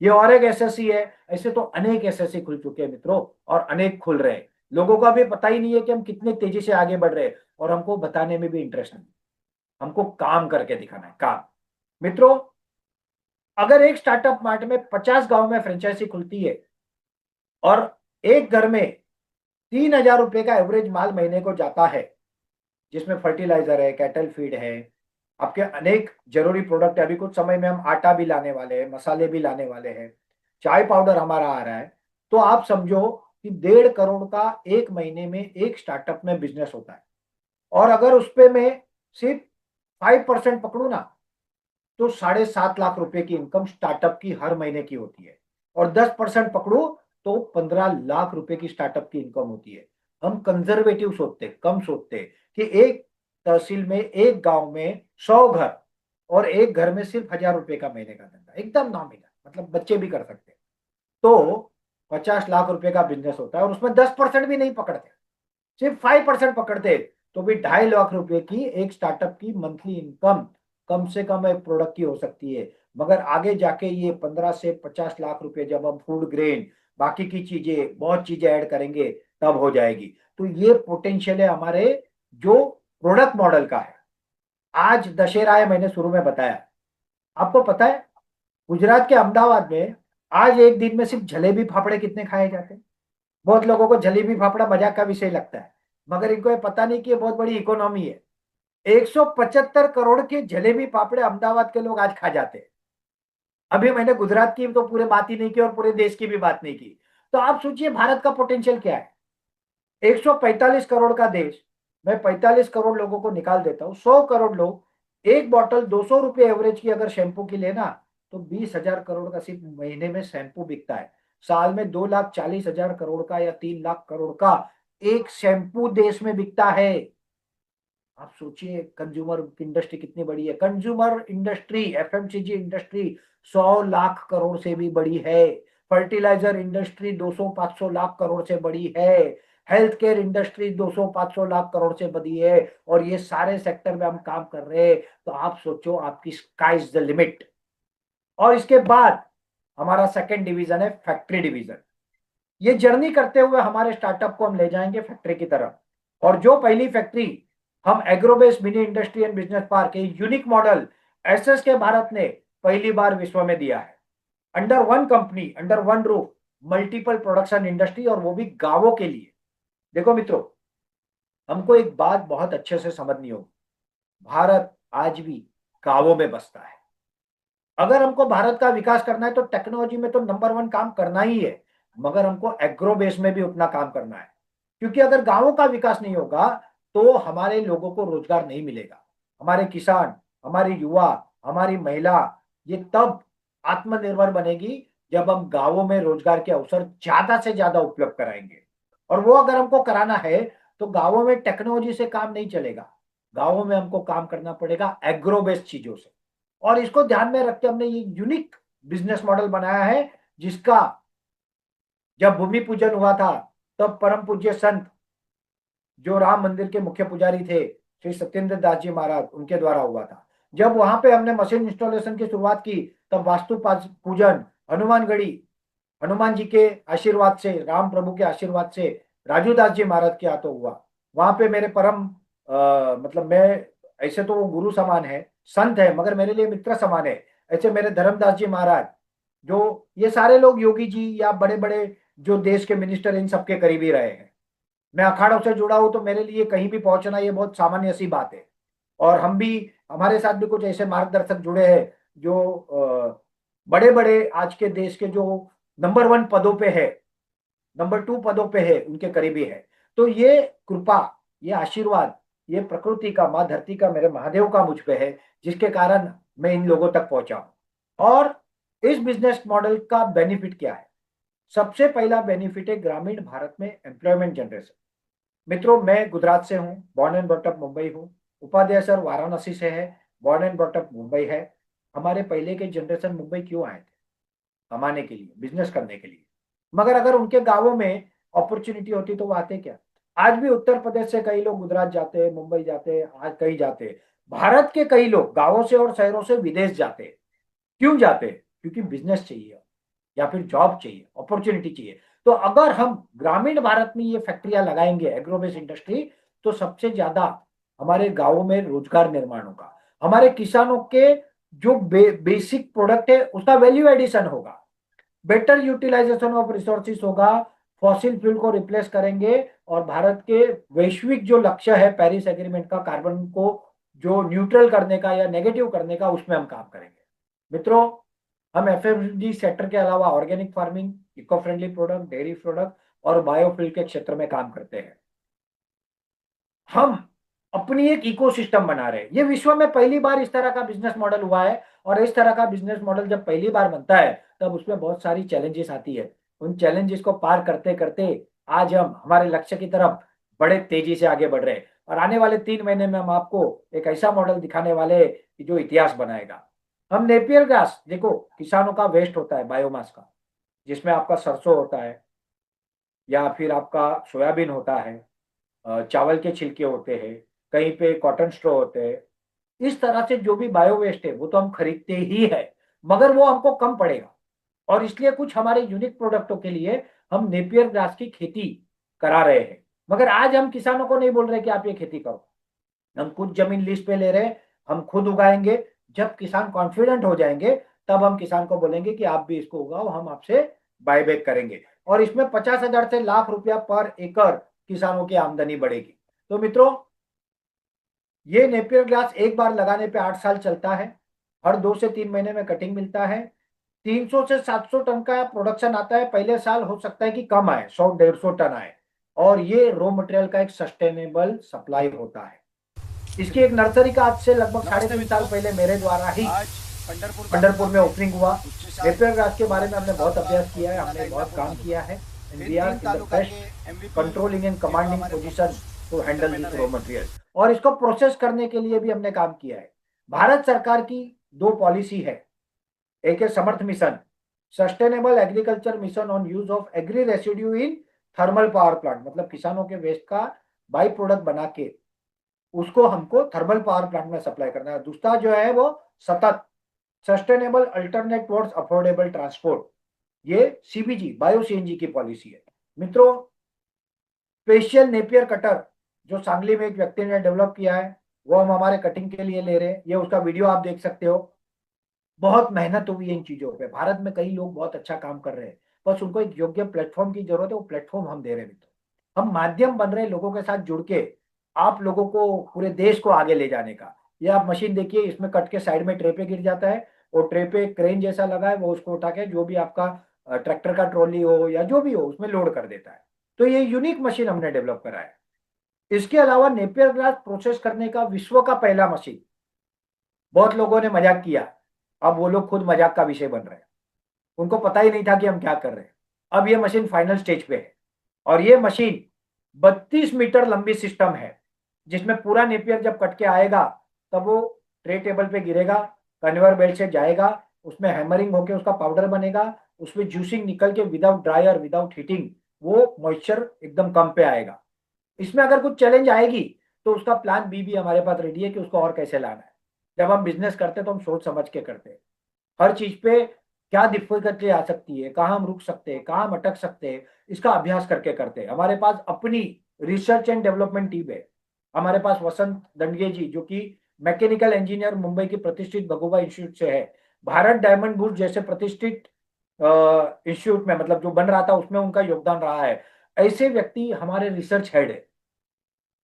Speaker 1: ये और एक SSC है। ऐसे तो अनेक SSC खुल चुके हैं मित्रों, और अनेक खुल रहे हैं। लोगों का भी पता ही नहीं है कि हम कितने तेजी से आगे बढ़ रहे हैं, और हमको बताने में भी इंटरेस्ट नहीं। हमको काम करके दिखाना है, काम। मित्रों, अगर एक स्टार्टअप मार्ट में 50 गांव में फ्रेंचाइजी खुलती है और एक घर में 3,000 रुपए का एवरेज माल महीने को जाता है, जिसमें फर्टिलाइजर है, कैटल फीड है, आपके अनेक जरूरी प्रोडक्ट है। अभी कुछ समय में हम आटा भी लाने वाले हैं, मसाले भी लाने वाले हैं, चाय पाउडर हमारा आ रहा है। तो आप समझो कि 1.5 करोड़ का एक महीने में एक स्टार्टअप में बिजनेस होता है। और अगर उस पे मैं सिर्फ 5% पकड़ू ना, तो 7.5 लाख रुपए की इनकम स्टार्टअप की हर महीने की होती है। और 10% पकड़ू तो 15 लाख रुपए की स्टार्टअप की इनकम होती है। हम कंजर्वेटिव सोचते, कम सोचते कि एक तहसील में, एक गांव में 100 घर, और एक घर में सिर्फ 1,000 रुपए का महीने का धंधा, एकदम नॉमिनल, मतलब बच्चे भी कर सकते हैं। तो 50 लाख रुपए का बिजनेस होता है, और उसमें 10% भी नहीं पकड़ते, सिर्फ 5% पकड़ते, तो भी 2.5 लाख रुपए की एक स्टार्टअप की मंथली इनकम कम से कम एक प्रोडक्ट की हो सकती है। मगर आगे जाके ये 15 से 50 लाख रुपए जब हम फूड ग्रेन, बाकी की चीजें, बहुत चीजें ऐड करेंगे, तब हो जाएगी। तो ये पोटेंशियल है हमारे जो प्रोडक्ट मॉडल का है। आज दशहरा है, मैंने शुरू में बताया। आपको पता है गुजरात के अहमदाबाद में आज एक दिन में सिर्फ जलेबी फाफड़े कितने खाए जाते हैं? बहुत लोगों को जलेबी फाफड़ा मजाक का विषय लगता है, मगर इनको ये पता नहीं कि ये बहुत बड़ी इकोनॉमी है। 175 करोड़ के जलेबी फाफड़े अहमदाबाद के लोग आज खा जाते हैं। अभी मैंने गुजरात की तो पूरे बात ही नहीं की और पूरे देश की भी बात नहीं की। तो आप सोचिए भारत का पोटेंशियल क्या है। 145 करोड़ का देश, मैं 45 करोड़ लोगों को निकाल देता हूँ, 100 करोड़ लोग, एक बॉटल 200 रुपए एवरेज की अगर शैम्पू की लेना, तो 20,000 करोड़ का सिर्फ महीने में शैम्पू बिकता है। साल में 2,40,000 करोड़ का या 3 लाख करोड़ का एक शैम्पू देश में बिकता है। आप सोचिए कंज्यूमर इंडस्ट्री कितनी बड़ी है। Consumer industry, FMCG industry 100 lakh crore से भी बड़ी है। फर्टिलाइजर इंडस्ट्री 200-500 लाख करोड़ से बड़ी है। Health care industry 200-500 lakh crore से बड़ी है। और ये सारे सेक्टर में हम काम कर रहे हैं, तो आप सोचो आपकी स्काई इज द लिमिट। और इसके बाद हमारा सेकंड डिवीजन है फैक्ट्री डिवीजन। ये जर्नी करते हुए हमारे स्टार्टअप को हम ले जाएंगे फैक्ट्री की तरफ। और जो पहली फैक्ट्री हम agro-based mini industry and business park के यूनिक मॉडल एसएस के भारत ने पहली बार विश्व में दिया है। Under one company, under one roof, multiple production industry, और वो भी गांवों के लिए। देखो मित्रों, हमको एक बात बहुत अच्छे से समझनी होगी, भारत आज भी गांवों में बसता है। अगर हमको भारत का विकास करना है तो टेक्नोलॉजी में तो नंबर वन काम करना ही है, मगर हमको एग्रो बेस में भी उतना काम करना है। क्योंकि अगर गांवों का विकास नहीं होगा तो हमारे लोगों को रोजगार नहीं मिलेगा। हमारे किसान, हमारी युवा, हमारी महिला, ये तब आत्मनिर्भर बनेगी जब हम गांवों में रोजगार के अवसर ज्यादा से ज्यादा उपलब्ध कराएंगे। और वो अगर हमको कराना है तो गांवों में टेक्नोलॉजी से काम नहीं चलेगा। गांवों में हमको काम करना पड़ेगा एग्रो बेस्ड चीजों से। और इसको ध्यान में रख के हमने ये यूनिक बिजनेस मॉडल बनाया है, जिसका जब भूमि पूजन हुआ था तब परम पूज्य संत जो राम मंदिर के मुख्य पुजारी थे श्री सत्येंद्र दास जी महाराज, उनके द्वारा हुआ था। जब वहां पे हमने मशीन इंस्टॉलेशन की शुरुआत की तब वास्तु पूजन हनुमानगढ़ी, हनुमान जी के आशीर्वाद से, राम प्रभु के आशीर्वाद से राजू दास जी महाराज के हाथों हुआ। वहां पे मेरे परम मतलब मैं, ऐसे तो वो गुरु समान है, संत है, मगर मेरे लिए मित्र समान है। ऐसे मेरे धर्मदास जी महाराज, जो ये सारे लोग योगी जी या बड़े बड़े जो देश के मिनिस्टर, इन सबके करीब ही रहे हैं। मैं अखाड़ों से जुड़ा हूं तो मेरे लिए कहीं भी पहुंचना ये बहुत सामान्य सी बात है। और हम भी, हमारे साथ भी कुछ ऐसे मार्गदर्शक जुड़े हैं जो बड़े बड़े आज के देश के जो नंबर वन पदों पे है, नंबर टू पदों पे है, उनके करीबी है। तो ये कृपा, ये आशीर्वाद, ये प्रकृति का, माँ धरती का, मेरे महादेव का मुझ पे है, जिसके कारण मैं इन लोगों तक पहुंचा हूं। और इस बिजनेस मॉडल का बेनिफिट क्या है? सबसे पहला बेनिफिट है ग्रामीण भारत में एम्प्लॉयमेंट जनरेशन। मित्रों, मैं गुजरात से हूँ, बॉर्न एंड ब्रॉटअप मुंबई हूँ। उपाध्याय सर वाराणसी से है, बॉर्न एंड ब्रॉटअप मुंबई है। हमारे पहले के जनरेशन मुंबई क्यों आए थे? कमाने के लिए, बिजनेस करने के लिए। मगर अगर उनके गांवों में अपॉर्चुनिटी होती तो वो आते क्या? आज भी उत्तर प्रदेश से कई लोग गुजरात जाते हैं, मुंबई जाते हैं, आज कहीं जाते हैं। भारत के कई लोग गांवों से और शहरों से विदेश जाते हैं। क्यों जाते हैं? क्योंकि बिजनेस चाहिए या फिर जॉब चाहिए, अपॉर्चुनिटी चाहिए। तो अगर हम ग्रामीण भारत में ये फैक्ट्रियां लगाएंगे, एग्रोबेस इंडस्ट्री, तो सबसे ज्यादा हमारे गांवों में रोजगार निर्माण होगा। हमारे किसानों के जो बेसिक प्रोडक्ट है उसका वैल्यू एडिशन होगा, बेटर यूटिलाइजेशन ऑफ रिसोर्सेस होगा, फॉसिल फ्यूल को रिप्लेस करेंगे। और भारत के वैश्विक जो लक्ष्य है पेरिस एग्रीमेंट का, कार्बन को जो न्यूट्रल करने का या नेगेटिव करने का, उसमें हम काम करेंगे। मित्रों, हम एफएमसीजी सेक्टर के अलावा organic farming, eco friendly product, dairy product और बायोफ्यूल के क्षेत्र में काम करते हैं। हम अपनी एक इकोसिस्टम बना रहे हैं। ये विश्व में पहली बार इस तरह का बिजनेस मॉडल हुआ है। और इस तरह का बिजनेस मॉडल जब पहली बार बनता है तब उसमें बहुत सारी चैलेंजेस आती है। उन चैलेंजेस को पार करते करते आज हम हमारे लक्ष्य की तरफ बड़े तेजी से आगे बढ़ रहे हैं। और आने वाले 3 महीने में हम आपको एक ऐसा मॉडल दिखाने वाले हैं कि जो इतिहास बनाएगा। हम नेपियर घास, देखो किसानों का वेस्ट होता है बायोमास का, जिसमें आपका सरसों होता है या फिर आपका सोयाबीन होता है, चावल के छिलके होते हैं, कहीं पे कॉटन स्ट्रॉ होते हैं। इस तरह से जो भी बायो वेस्ट है वो तो हम खरीदते ही है, मगर वो हमको कम पड़ेगा। और इसलिए कुछ हमारे यूनिक प्रोडक्टों के लिए हम नेपियर ग्रास की खेती करा रहे हैं। मगर आज हम किसानों को नहीं बोल रहे कि आप ये खेती करो, हम खुद जमीन लीज पे ले रहे हैं, हम खुद उगाएंगे। जब किसान कॉन्फिडेंट हो जाएंगे तब हम किसान को बोलेंगे कि आप भी इसको उगाओ, हम आपसे बायबैक करेंगे। और इसमें 50,000 से लाख रुपया पर एकड़ किसानों की आमदनी बढ़ेगी। तो मित्रों, ये नेपियर ग्लास एक बार लगाने पे 8 साल चलता है। हर 2 से 3 महीने में कटिंग मिलता है। 300 से 700 टन का प्रोडक्शन आता है। पहले साल हो सकता है कि कम आए, 100-150 टन आए। और ये रॉ मटेरियल का एक सस्टेनेबल सप्लाई होता है। इसकी एक नर्सरी का आज से लगभग 3.5 साल पहले मेरे द्वारा ही पंढरपुर में ओपनिंग हुआ। नेपियर ग्रास के बारे में हमने बहुत अभ्यास किया है, हमने बहुत काम किया है। We are in the best controlling and commanding position to handle this raw material, और इसको प्रोसेस करने के लिए भी हमने काम किया है। भारत सरकार की दो पॉलिसी है, एक है Samarth mission, sustainable agriculture mission on use of agri residue in thermal power plant, मतलब किसानों के वेस्ट का बाई प्रोडक्ट बना के उसको हमको थर्मल पावर प्लांट में सप्लाई करना है। दूसरा जो है वो सतत sustainable alternate towards affordable transport, ये सीबीजी बायो सीएनजी की पॉलिसी है। मित्रों, स्पेशल नेपियर कटर जो सांगली में एक व्यक्ति ने डेवलप किया है, वो हम हमारे कटिंग के लिए ले रहे हैं। ये उसका वीडियो आप देख सकते हो। बहुत मेहनत हुई है इन चीजों पे। भारत में कई लोग बहुत अच्छा काम कर रहे हैं, बस उनको एक योग्य प्लेटफॉर्म की जरूरत है। वो प्लेटफॉर्म हम दे रहे हैं मित्रों। हम माध्यम बन रहे हैं लोगों के साथ जुड़ के, आप लोगों को, पूरे देश को आगे ले जाने का। ये आप मशीन देखिए, इसमें कट के साइड में ट्रे पे गिर जाता है, और ट्रे पे क्रेन जैसा लगा है, वो उसको उठा के जो भी आपका ट्रैक्टर का ट्रॉली हो या जो भी हो उसमें लोड कर देता है। तो ये यूनिक मशीन हमने डेवलप करा है। इसके अलावा नेपियर ग्रास प्रोसेस करने का विश्व का पहला मशीन, बहुत लोगों ने मजाक किया, अब वो लोग खुद मजाक का विषय बन रहे हैं। उनको पता ही नहीं था कि हम क्या कर रहे हैं। अब ये मशीन फाइनल स्टेज पे है, और ये मशीन 32 मीटर लंबी सिस्टम है, जिसमें पूरा नेपियर जब कट के आएगा तब वो ट्रे टेबल पे गिरेगा, कन्वेयर बेल्ट से जाएगा, उसमें हैमरिंग होके उसका पाउडर बनेगा, उसमें जूसिंग निकल के विदाउट ड्रायर विदाउट हीटिंग वो मॉइस्चर एकदम कम पे आएगा। इसमें अगर कुछ चैलेंज आएगी तो उसका प्लान बी भी हमारे पास रेडी है कि उसको और कैसे लाना है। जब हम बिजनेस करते हैं तो हम सोच समझ के करते हैं। हर चीज पे क्या डिफिकल्टी आ सकती है, कहाँ हम रुक सकते हैं, कहाँ हम अटक सकते हैं, इसका अभ्यास करके करते हैं। हमारे पास अपनी रिसर्च एंड डेवलपमेंट टीम है। हमारे पास वसंत दंडगे जी, जो कि मैकेनिकल इंजीनियर मुंबई की प्रतिष्ठित भगोबा इंस्टीट्यूट से है, भारत डायमंड बुर्ज जैसे प्रतिष्ठित इंस्टीट्यूट में, मतलब जो बन रहा था उसमें उनका योगदान रहा है। ऐसे व्यक्ति हमारे रिसर्च हेड है।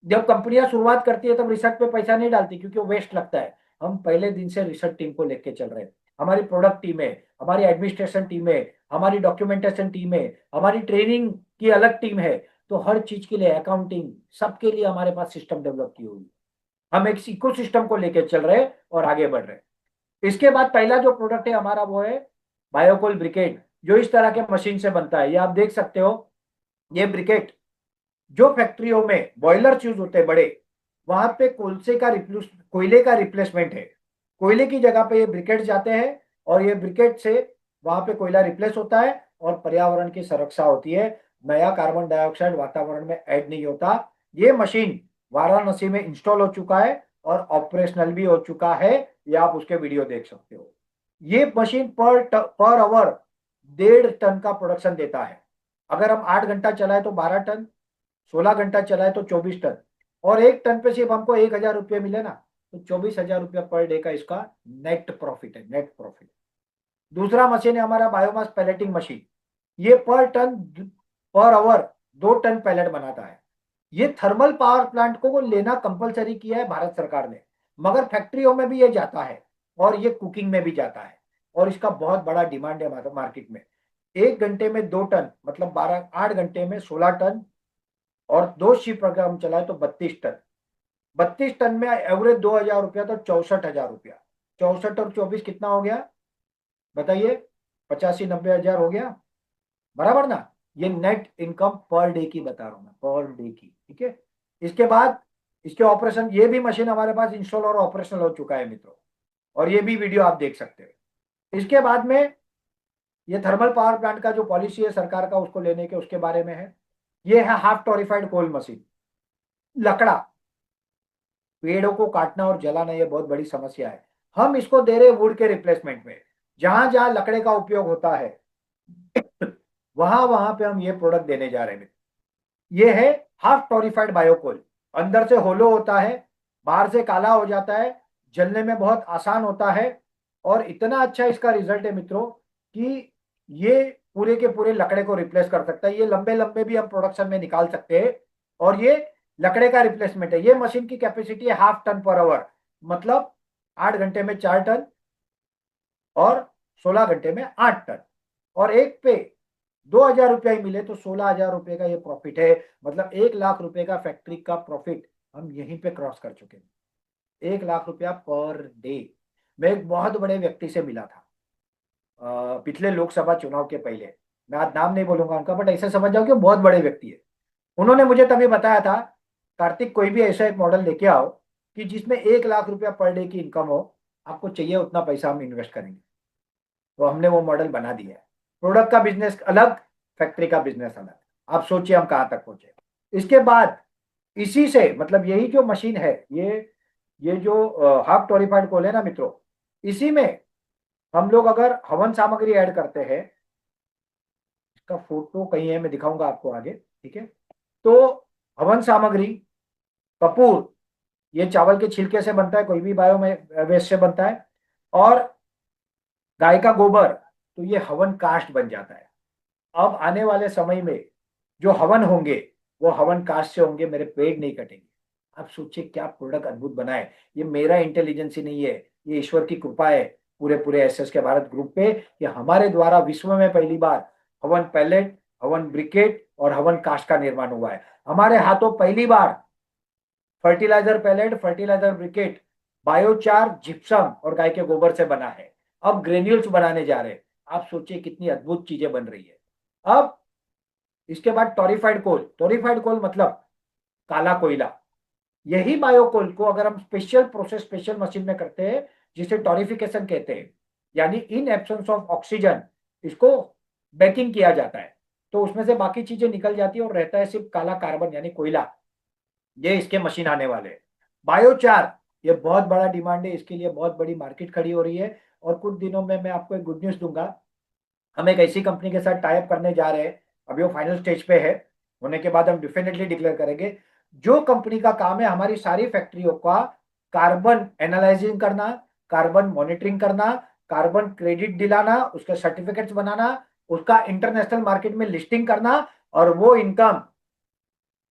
Speaker 1: जब कंपनियां शुरुआत करती है तब रिसर्च पे पैसा नहीं डालती, क्योंकि वो वेस्ट लगता है। हम पहले दिन से रिसर्च टीम को लेके चल रहे हैं। हमारी प्रोडक्ट टीम है, हमारी एडमिनिस्ट्रेशन टीम है, हमारी डॉक्यूमेंटेशन टीम है, हमारी ट्रेनिंग की अलग टीम है। तो हर चीज के लिए, अकाउंटिंग, सबके लिए हमारे पास सिस्टम डेवलप की हुई है। हम एक इको सिस्टम को लेके चल रहे हैं और आगे बढ़ रहे हैं। इसके बाद पहला जो प्रोडक्ट है हमारा वो है बायोकोल ब्रिकेट, जो इस तरह के मशीन से बनता है। ये आप देख सकते हो। ये ब्रिकेट जो फैक्ट्रियों में बॉयलर यूज होते हैं बड़े, वहां पे कोयले का रिप्लेसमेंट है। कोयले की जगह पे ये ब्रिकेट जाते हैं, और ये ब्रिकेट से वहां पे कोयला रिप्लेस होता है और पर्यावरण की सुरक्षा होती है। नया कार्बन डाइऑक्साइड वातावरण में ऐड नहीं होता। ये मशीन वाराणसी में इंस्टॉल हो चुका है और ऑपरेशनल भी हो चुका है। ये आप उसके वीडियो देख सकते हो। ये मशीन पर आवर 1.5 टन का प्रोडक्शन देता है। अगर हम 8 घंटा चलाए तो 12 टन, 16 घंटा चलाए तो 24 टन, और 1 टन पे सिर्फ हमको 1,000 रुपये मिले ना, तो 24,000 रुपया पर डे का इसका नेट प्रॉफिट है, नेट प्रॉफिट। दूसरा मशीन है हमारा बायोमास पैलेटिंग मशीन। ये पर आवर 2 टन पैलेट बनाता है। ये थर्मल पावर प्लांट को लेना कंपलसरी किया है भारत सरकार ने, मगर फैक्ट्रियों में भी ये जाता है और ये कुकिंग में भी जाता है, और इसका बहुत बड़ा डिमांड है मार्केट में। 1 घंटे में 2 टन, मतलब 8 घंटे में 16 टन, और 2 शिफ्ट अगर हम चलाए तो 32 टन। 32 टन में एवरेज 2,000 रुपया, तो 64,000 रुपया। 64 और 24 कितना हो गया बताइए? 85-90 हजार हो गया, बराबर ना? ये नेट इनकम पर डे की बता रहा हूं मैं, पर डे की, ठीक है। इसके बाद इसके ऑपरेशन, ये भी मशीन हमारे पास इंस्टॉल और ऑपरेशनल हो चुका है मित्रों, और ये भी वीडियो आप देख सकते हो। इसके बाद में ये थर्मल पावर प्लांट का जो पॉलिसी है सरकार का उसको लेने के, उसके बारे में है। ये है हाफ टोरिफाइड कोल मशीन। लकड़ा, पेड़ों को काटना और जलाना ये बहुत बड़ी समस्या है। हम इसको दे रहे वुड के रिप्लेसमेंट में। जहां जहां लकड़े का उपयोग होता है वहां वहां पे हम ये प्रोडक्ट देने जा रहे हैं। ये है हाफ टोरिफाइड बायोकोल। अंदर से होलो होता है, बाहर से काला हो जाता है, जलने में बहुत आसान होता है, और इतना अच्छा इसका रिजल्ट है मित्रों कि ये पूरे के पूरे लकड़े को रिप्लेस कर सकता है। ये लंबे लंबे भी हम प्रोडक्शन में निकाल सकते हैं, और ये लकड़े का रिप्लेसमेंट है। ये मशीन की कैपेसिटी है 1/2 टन पर आवर, मतलब 8 घंटे में 4 टन और 16 घंटे में 8 टन। और एक पे 2,000 रुपया ही मिले तो 16,000 रुपये का ये प्रॉफिट है। मतलब 1,00,000 रुपये का फैक्ट्री का प्रॉफिट हम यहीं पे क्रॉस कर चुके हैं। 1,00,000 रुपया पर डे। मैं एक बहुत बड़े व्यक्ति से मिला था पिछले लोकसभा चुनाव के पहले। मैं आज नाम नहीं बोलूंगा उनका, बट ऐसे समझ जाओ कि वो बहुत बड़े व्यक्ति है। उन्होंने मुझे तभी बताया था कार्तिक कोई भी ऐसा एक मॉडल लेके आओ कि जिसमें 1 लाख रुपया पर डे की इनकम हो, आपको चाहिए उतना पैसा हम इन्वेस्ट करेंगे। तो हमने वो मॉडल बना दिया है। प्रोडक्ट का बिजनेस अलग, फैक्ट्री का बिजनेस अलग। आप सोचिए हम कहाँ तक पहुंचे। इसके बाद इसी से मतलब यही जो मशीन है, ये जो हाफ टोरिफाइड कोल है ना मित्रों, इसी में हम लोग अगर हवन सामग्री ऐड करते हैं, इसका फोटो कहीं है, मैं दिखाऊंगा आपको आगे, ठीक है। तो हवन सामग्री, कपूर, ये चावल के छिलके से बनता है, कोई भी बायो में वेस्ट से बनता है, और गाय का गोबर, तो ये हवन काष्ठ बन जाता है। अब आने वाले समय में जो हवन होंगे वो हवन काष्ठ से होंगे, मेरे पेड़ नहीं कटेंगे। आप सोचिए क्या प्रोडक्ट अद्भुत बना है। ये मेरा इंटेलिजेंस ही नहीं है, ये ईश्वर की कृपा है पूरे पूरे एसएस के भारत ग्रुप पे, कि हमारे द्वारा विश्व में पहली बार हवन पैलेट, हवन ब्रिकेट और हवन काष्ठ का निर्माण हुआ है। हमारे हाथों पहली बार fertiliser pellet, fertiliser briquette, biochar, gypsum और गाय के गोबर से बना है। अब ग्रेन्यूल्स बनाने जा रहे हैं। आप सोचिए कितनी अद्भुत चीजें बन रही है। अब इसके बाद टोरिफाइड कोल। टोरिफाइड कोल मतलब काला कोयला। यही बायोकोल को अगर हम स्पेशल प्रोसेस, स्पेशल मशीन में करते हैं, जिसे टोरिफिकेशन कहते हैं, यानी इन एब्सेंस ऑफ ऑक्सीजन इसको बेकिंग किया जाता है, तो उसमें से बाकी चीजें निकल जाती है और रहता है सिर्फ काला कार्बन यानी कोयला। ये इसके मशीन आने वाले हैं। बायोचार, ये बहुत बड़ा डिमांड है, इसके लिए बहुत बड़ी मार्केट खड़ी हो रही है। और कुछ दिनों में मैं आपको एक गुड न्यूज दूंगा, हम एक ऐसी कंपनी के साथ टाई अप करने जा रहे हैं। अभी वो फाइनल स्टेज पे है, होने के बाद हम डेफिनेटली डिक्लेयर करेंगे। जो कंपनी का काम है हमारी सारी फैक्ट्रियों का कार्बन एनालाइजिंग करना, कार्बन मॉनिटरिंग करना, कार्बन क्रेडिट दिलाना, उसके सर्टिफिकेट्स बनाना, उसका इंटरनेशनल मार्केट में लिस्टिंग करना, और वो इनकम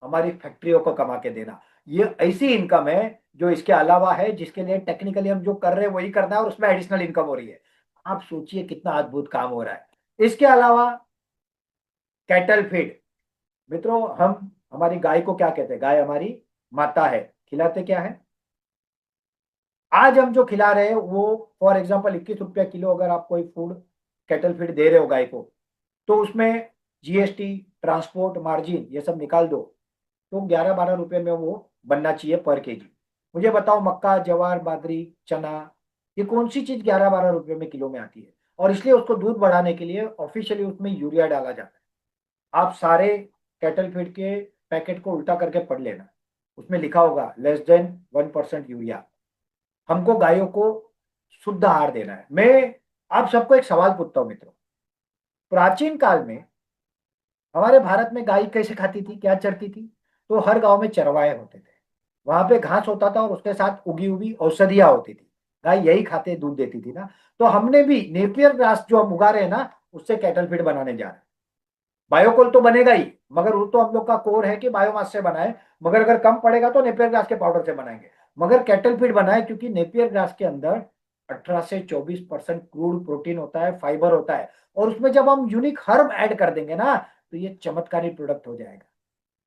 Speaker 1: हमारी फैक्ट्रियों को कमा के देना। ये ऐसी इनकम है जो इसके अलावा है, जिसके लिए टेक्निकली हम जो कर रहे हैं वही करना है और उसमें एडिशनल इनकम हो रही है। आप सोचिए कितना अद्भुत काम हो रहा है। इसके अलावा कैटल फीड, मित्रों हम हमारी गाय को क्या कहते हैं, गाय हमारी माता है। खिलाते क्या है, आज हम जो खिला रहे हैं वो फॉर एग्जांपल 21 रुपया किलो, अगर आप कोई फूड कैटल फीड दे रहे हो गाय को, तो उसमें जीएसटी, ट्रांसपोर्ट मार्जिन ये सब निकाल दो, तो 11-12 रुपए में वो बनना चाहिए पर केजी। मुझे बताओ मक्का, जवार, बाजरी, चना, ये कौन सी चीज 11-12 रुपए में किलो में आती है। और इसलिए उसको दूध बढ़ाने के लिए ऑफिशियली उसमें यूरिया डाला जाता है। आप सारे कैटल फीड के पैकेट को उल्टा करके पढ़ लेना, उसमें लिखा होगा <1% यूरिया। हमको गायों को शुद्ध आहार देना है। मैं आप सबको एक सवाल पूछता हूँ मित्रों, प्राचीन काल में हमारे भारत में गाय कैसे खाती थी, क्या चरती थी? तो हर गांव में चरवाहे होते थे, वहां पे घास होता था और उसके साथ उगी हुई औषधियां होती थी। गाय यही खाते दूध देती थी ना। तो हमने भी नेपियर ग्रास जो हम उगा रहे हैं ना, उससे कैटल फीड बनाने जा रहे हैं। बायोकोल तो बनेगा ही, मगर वो तो हम लोग का कोर है कि बायोमास से बनाए, मगर अगर कम पड़ेगा तो नेपियर ग्रास के पाउडर से बनाएंगे। मगर कैटल फीड बनाए, क्योंकि नेपियर ग्रास के अंदर 18 से 24% क्रूड प्रोटीन होता है, फाइबर होता है, और उसमें जब हम यूनिक हर्ब ऐड कर देंगे ना, तो ये चमत्कारी प्रोडक्ट हो जाएगा।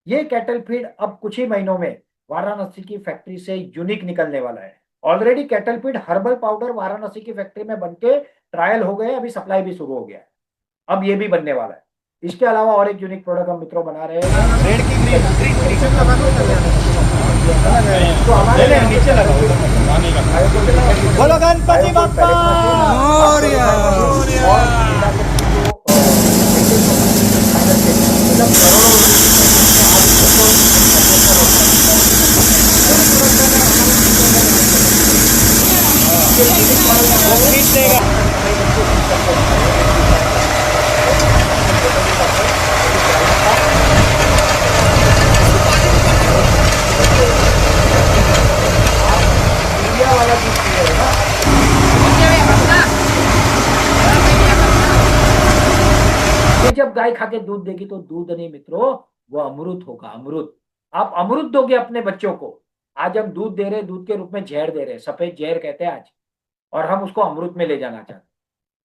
Speaker 1: ये कैटल फीड अब कुछ ही महीनों में वाराणसी की फैक्ट्री से यूनिक निकलने वाला है। Already cattle feed herbal powder Varanasi की फैक्ट्री में बनके ट्रायल हो गए, अभी सप्लाई भी शुरू हो गया है। अब ये भी बनने वाला है। इसके अलावा और एक यूनिक प्रोडक्ट हम मित्रों बना रहे हैं, रेड की तो हमारे नीचे
Speaker 4: बोलो गणपति बाप्पा मोरया।
Speaker 1: जब गाय खा के दूध देगी तो दूध नहीं मित्रों, वो अमृत होगा, अमृत। आप अमृत दोगे अपने बच्चों को। आज हम दूध दे रहे, दूध के रूप में जहर दे रहे, सफेद जहर कहते हैं आज, और हम उसको अमृत में ले जाना चाहते हैं।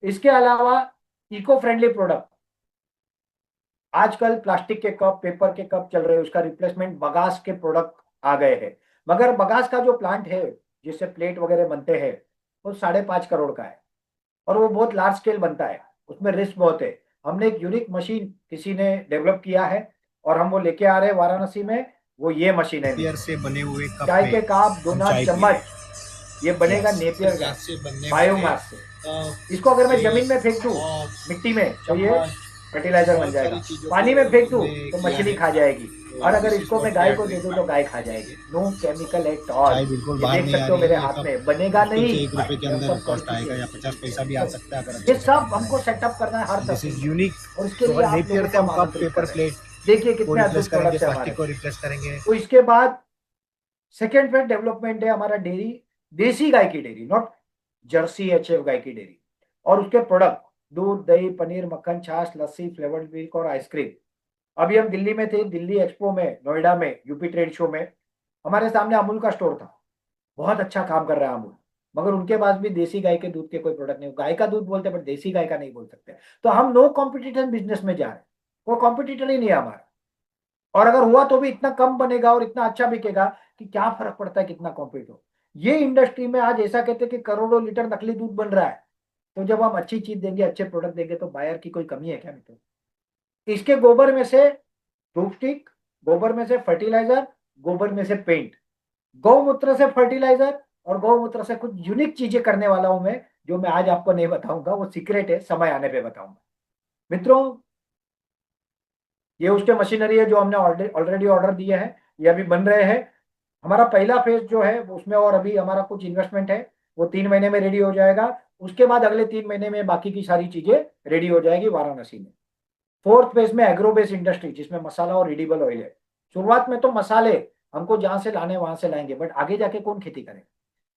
Speaker 1: इसके अलावा इको फ्रेंडली प्रोडक्ट, आजकल प्लास्टिक के कप, पेपर के कप चल रहे हैं, उसका रिप्लेसमेंट बगास के प्रोडक्ट आ गए हैं। मगर बगास का जो प्लांट है जिससे प्लेट वगैरह बनते हैं, वो 5.5 करोड़ का है, और वो बहुत लार्ज स्केल बनता है, उसमें रिस्क बहुत है। हमने एक यूनिक मशीन किसी ने डेवलप किया है, और हम वो लेके आ रहे हैं वाराणसी में। वो ये मशीन है।
Speaker 3: नेपियर से बने हुए कप
Speaker 1: चाय
Speaker 3: में
Speaker 1: के कप,
Speaker 3: हम
Speaker 1: 2
Speaker 3: चाय पी रहे
Speaker 1: चम्मच,
Speaker 3: हैं।
Speaker 1: ये बनेगा
Speaker 3: गैस
Speaker 1: नेपियर
Speaker 3: गैस
Speaker 1: गैस,
Speaker 3: से बनने वाले
Speaker 1: बायोमास से। इसको अगर मैं जमीन में फेंक दूं, मिट्टी में, तो ये
Speaker 3: चम्मच
Speaker 1: फर्टिलाइजर बन
Speaker 3: बहुत
Speaker 1: जाएगा।
Speaker 3: सारी चीजों
Speaker 1: पानी
Speaker 3: को
Speaker 1: में फेंक दूं
Speaker 3: हमने
Speaker 1: तो
Speaker 3: किया
Speaker 1: मछली
Speaker 3: है।
Speaker 1: खा जाएगी,
Speaker 3: तो
Speaker 1: और अगर
Speaker 3: दिस इज
Speaker 1: इसको मैं
Speaker 3: व्हाट वी
Speaker 1: गाय
Speaker 3: आर
Speaker 1: को दे दूं
Speaker 3: डूइंग।
Speaker 1: तो गाय खा जाएगी। No chemical at all.
Speaker 3: चाय बिल्कुल
Speaker 1: ये
Speaker 3: बाहर
Speaker 1: देख
Speaker 3: नहीं आ
Speaker 1: सकते हो
Speaker 3: रही
Speaker 1: मेरे
Speaker 3: है। ये
Speaker 1: हाथ
Speaker 3: कप
Speaker 1: में, बनेगा
Speaker 3: मुश्किल
Speaker 1: नहीं,
Speaker 3: से 1 रुपए के
Speaker 1: ये हम
Speaker 3: अंदर
Speaker 1: सब कर
Speaker 3: कॉस्ट
Speaker 1: चुके
Speaker 3: आएगा या
Speaker 1: हैं।
Speaker 3: 50 पैसा भी आ
Speaker 1: तो
Speaker 3: सकता है अगर
Speaker 1: ये
Speaker 3: अच्छे से काम
Speaker 1: सब हमको
Speaker 3: करें।
Speaker 1: सेटअप करना है हर
Speaker 3: दिस
Speaker 1: तरफ
Speaker 3: इज
Speaker 1: से,
Speaker 3: यूनिक।
Speaker 1: और इसके
Speaker 3: तो
Speaker 1: लिए
Speaker 3: अगर
Speaker 1: आप
Speaker 3: नेपियर
Speaker 1: लोगों
Speaker 3: से
Speaker 1: को
Speaker 3: हम
Speaker 1: हम
Speaker 3: कप
Speaker 1: आमंत्रित कर
Speaker 3: पेपर
Speaker 1: रहे हैं।
Speaker 3: प्लेट
Speaker 1: देखिए
Speaker 3: को
Speaker 1: कितने
Speaker 3: रिप्लेस
Speaker 1: अद्भुत
Speaker 3: करेंगे,
Speaker 1: प्रोडक्ट्स है हमारे
Speaker 3: प्लास्टिक को
Speaker 1: पास।
Speaker 3: रिप्लेस करेंगे।
Speaker 1: तो इसके बाद सेकेंड फेज डेवलपमेंट है हमारा डेयरी, देसी गाय की डेयरी, नॉट जर्सी एचएफ गाय की डेयरी, और उसके प्रोडक्ट दूध, दही, पनीर, मक्खन, छाछ, लस्सी, फ्लेवर्ड मिल्क और आइसक्रीम। अभी हम दिल्ली में थे, दिल्ली एक्सपो में, नोएडा में, यूपी ट्रेड शो में, हमारे सामने अमूल का स्टोर था। बहुत अच्छा काम कर रहा है अमूल, मगर उनके पास भी देसी गाय के दूध के कोई प्रोडक्ट नहीं। गाय का दूध बोलते हैं, बट देसी गाय का नहीं बोल सकते। तो हम नो कॉम्पिटिशन बिजनेस में जा रहे हैं, कोई कॉम्पिटिटर ही नहीं है हमारा। और अगर हुआ तो भी इतना कम बनेगा और इतना अच्छा बिकेगा कि क्या फर्क पड़ता है कितना कॉम्पिट हो। ये इंडस्ट्री में आज ऐसा कहते हैं कि करोड़ों लीटर नकली दूध बन रहा है। तो जब हम अच्छी चीज देंगे, अच्छे प्रोडक्ट देंगे, तो बायर की कोई कमी है क्या मित्रों? इसके गोबर में से धूप स्टिक, गोबर में से फर्टिलाइजर, गोबर में से पेंट, गौमूत्र से फर्टिलाइजर, और गौमूत्र से कुछ यूनिक चीजें करने वाला हूं मैं, जो मैं आज आपको नहीं बताऊंगा, वो सीक्रेट है, समय आने पे बताऊंगा। मित्रों, ये उसके मशीनरी है जो हमने ऑलरेडी ऑर्डर दिए हैं, ये अभी बन रहे हैं। हमारा पहला फेज जो है उसमें और अभी हमारा कुछ इन्वेस्टमेंट है, वो 3 महीने में रेडी हो जाएगा। उसके बाद अगले 3 महीने में बाकी की सारी चीजें रेडी हो जाएगी वाराणसी में। फोर्थ फेज में एग्रो बेस्ड इंडस्ट्री, जिसमें मसाला और एडिबल ऑयल है। शुरुआत में तो मसाले हमको जहां से लाने वहां से लाएंगे, बट आगे जाके कौन खेती करेगा?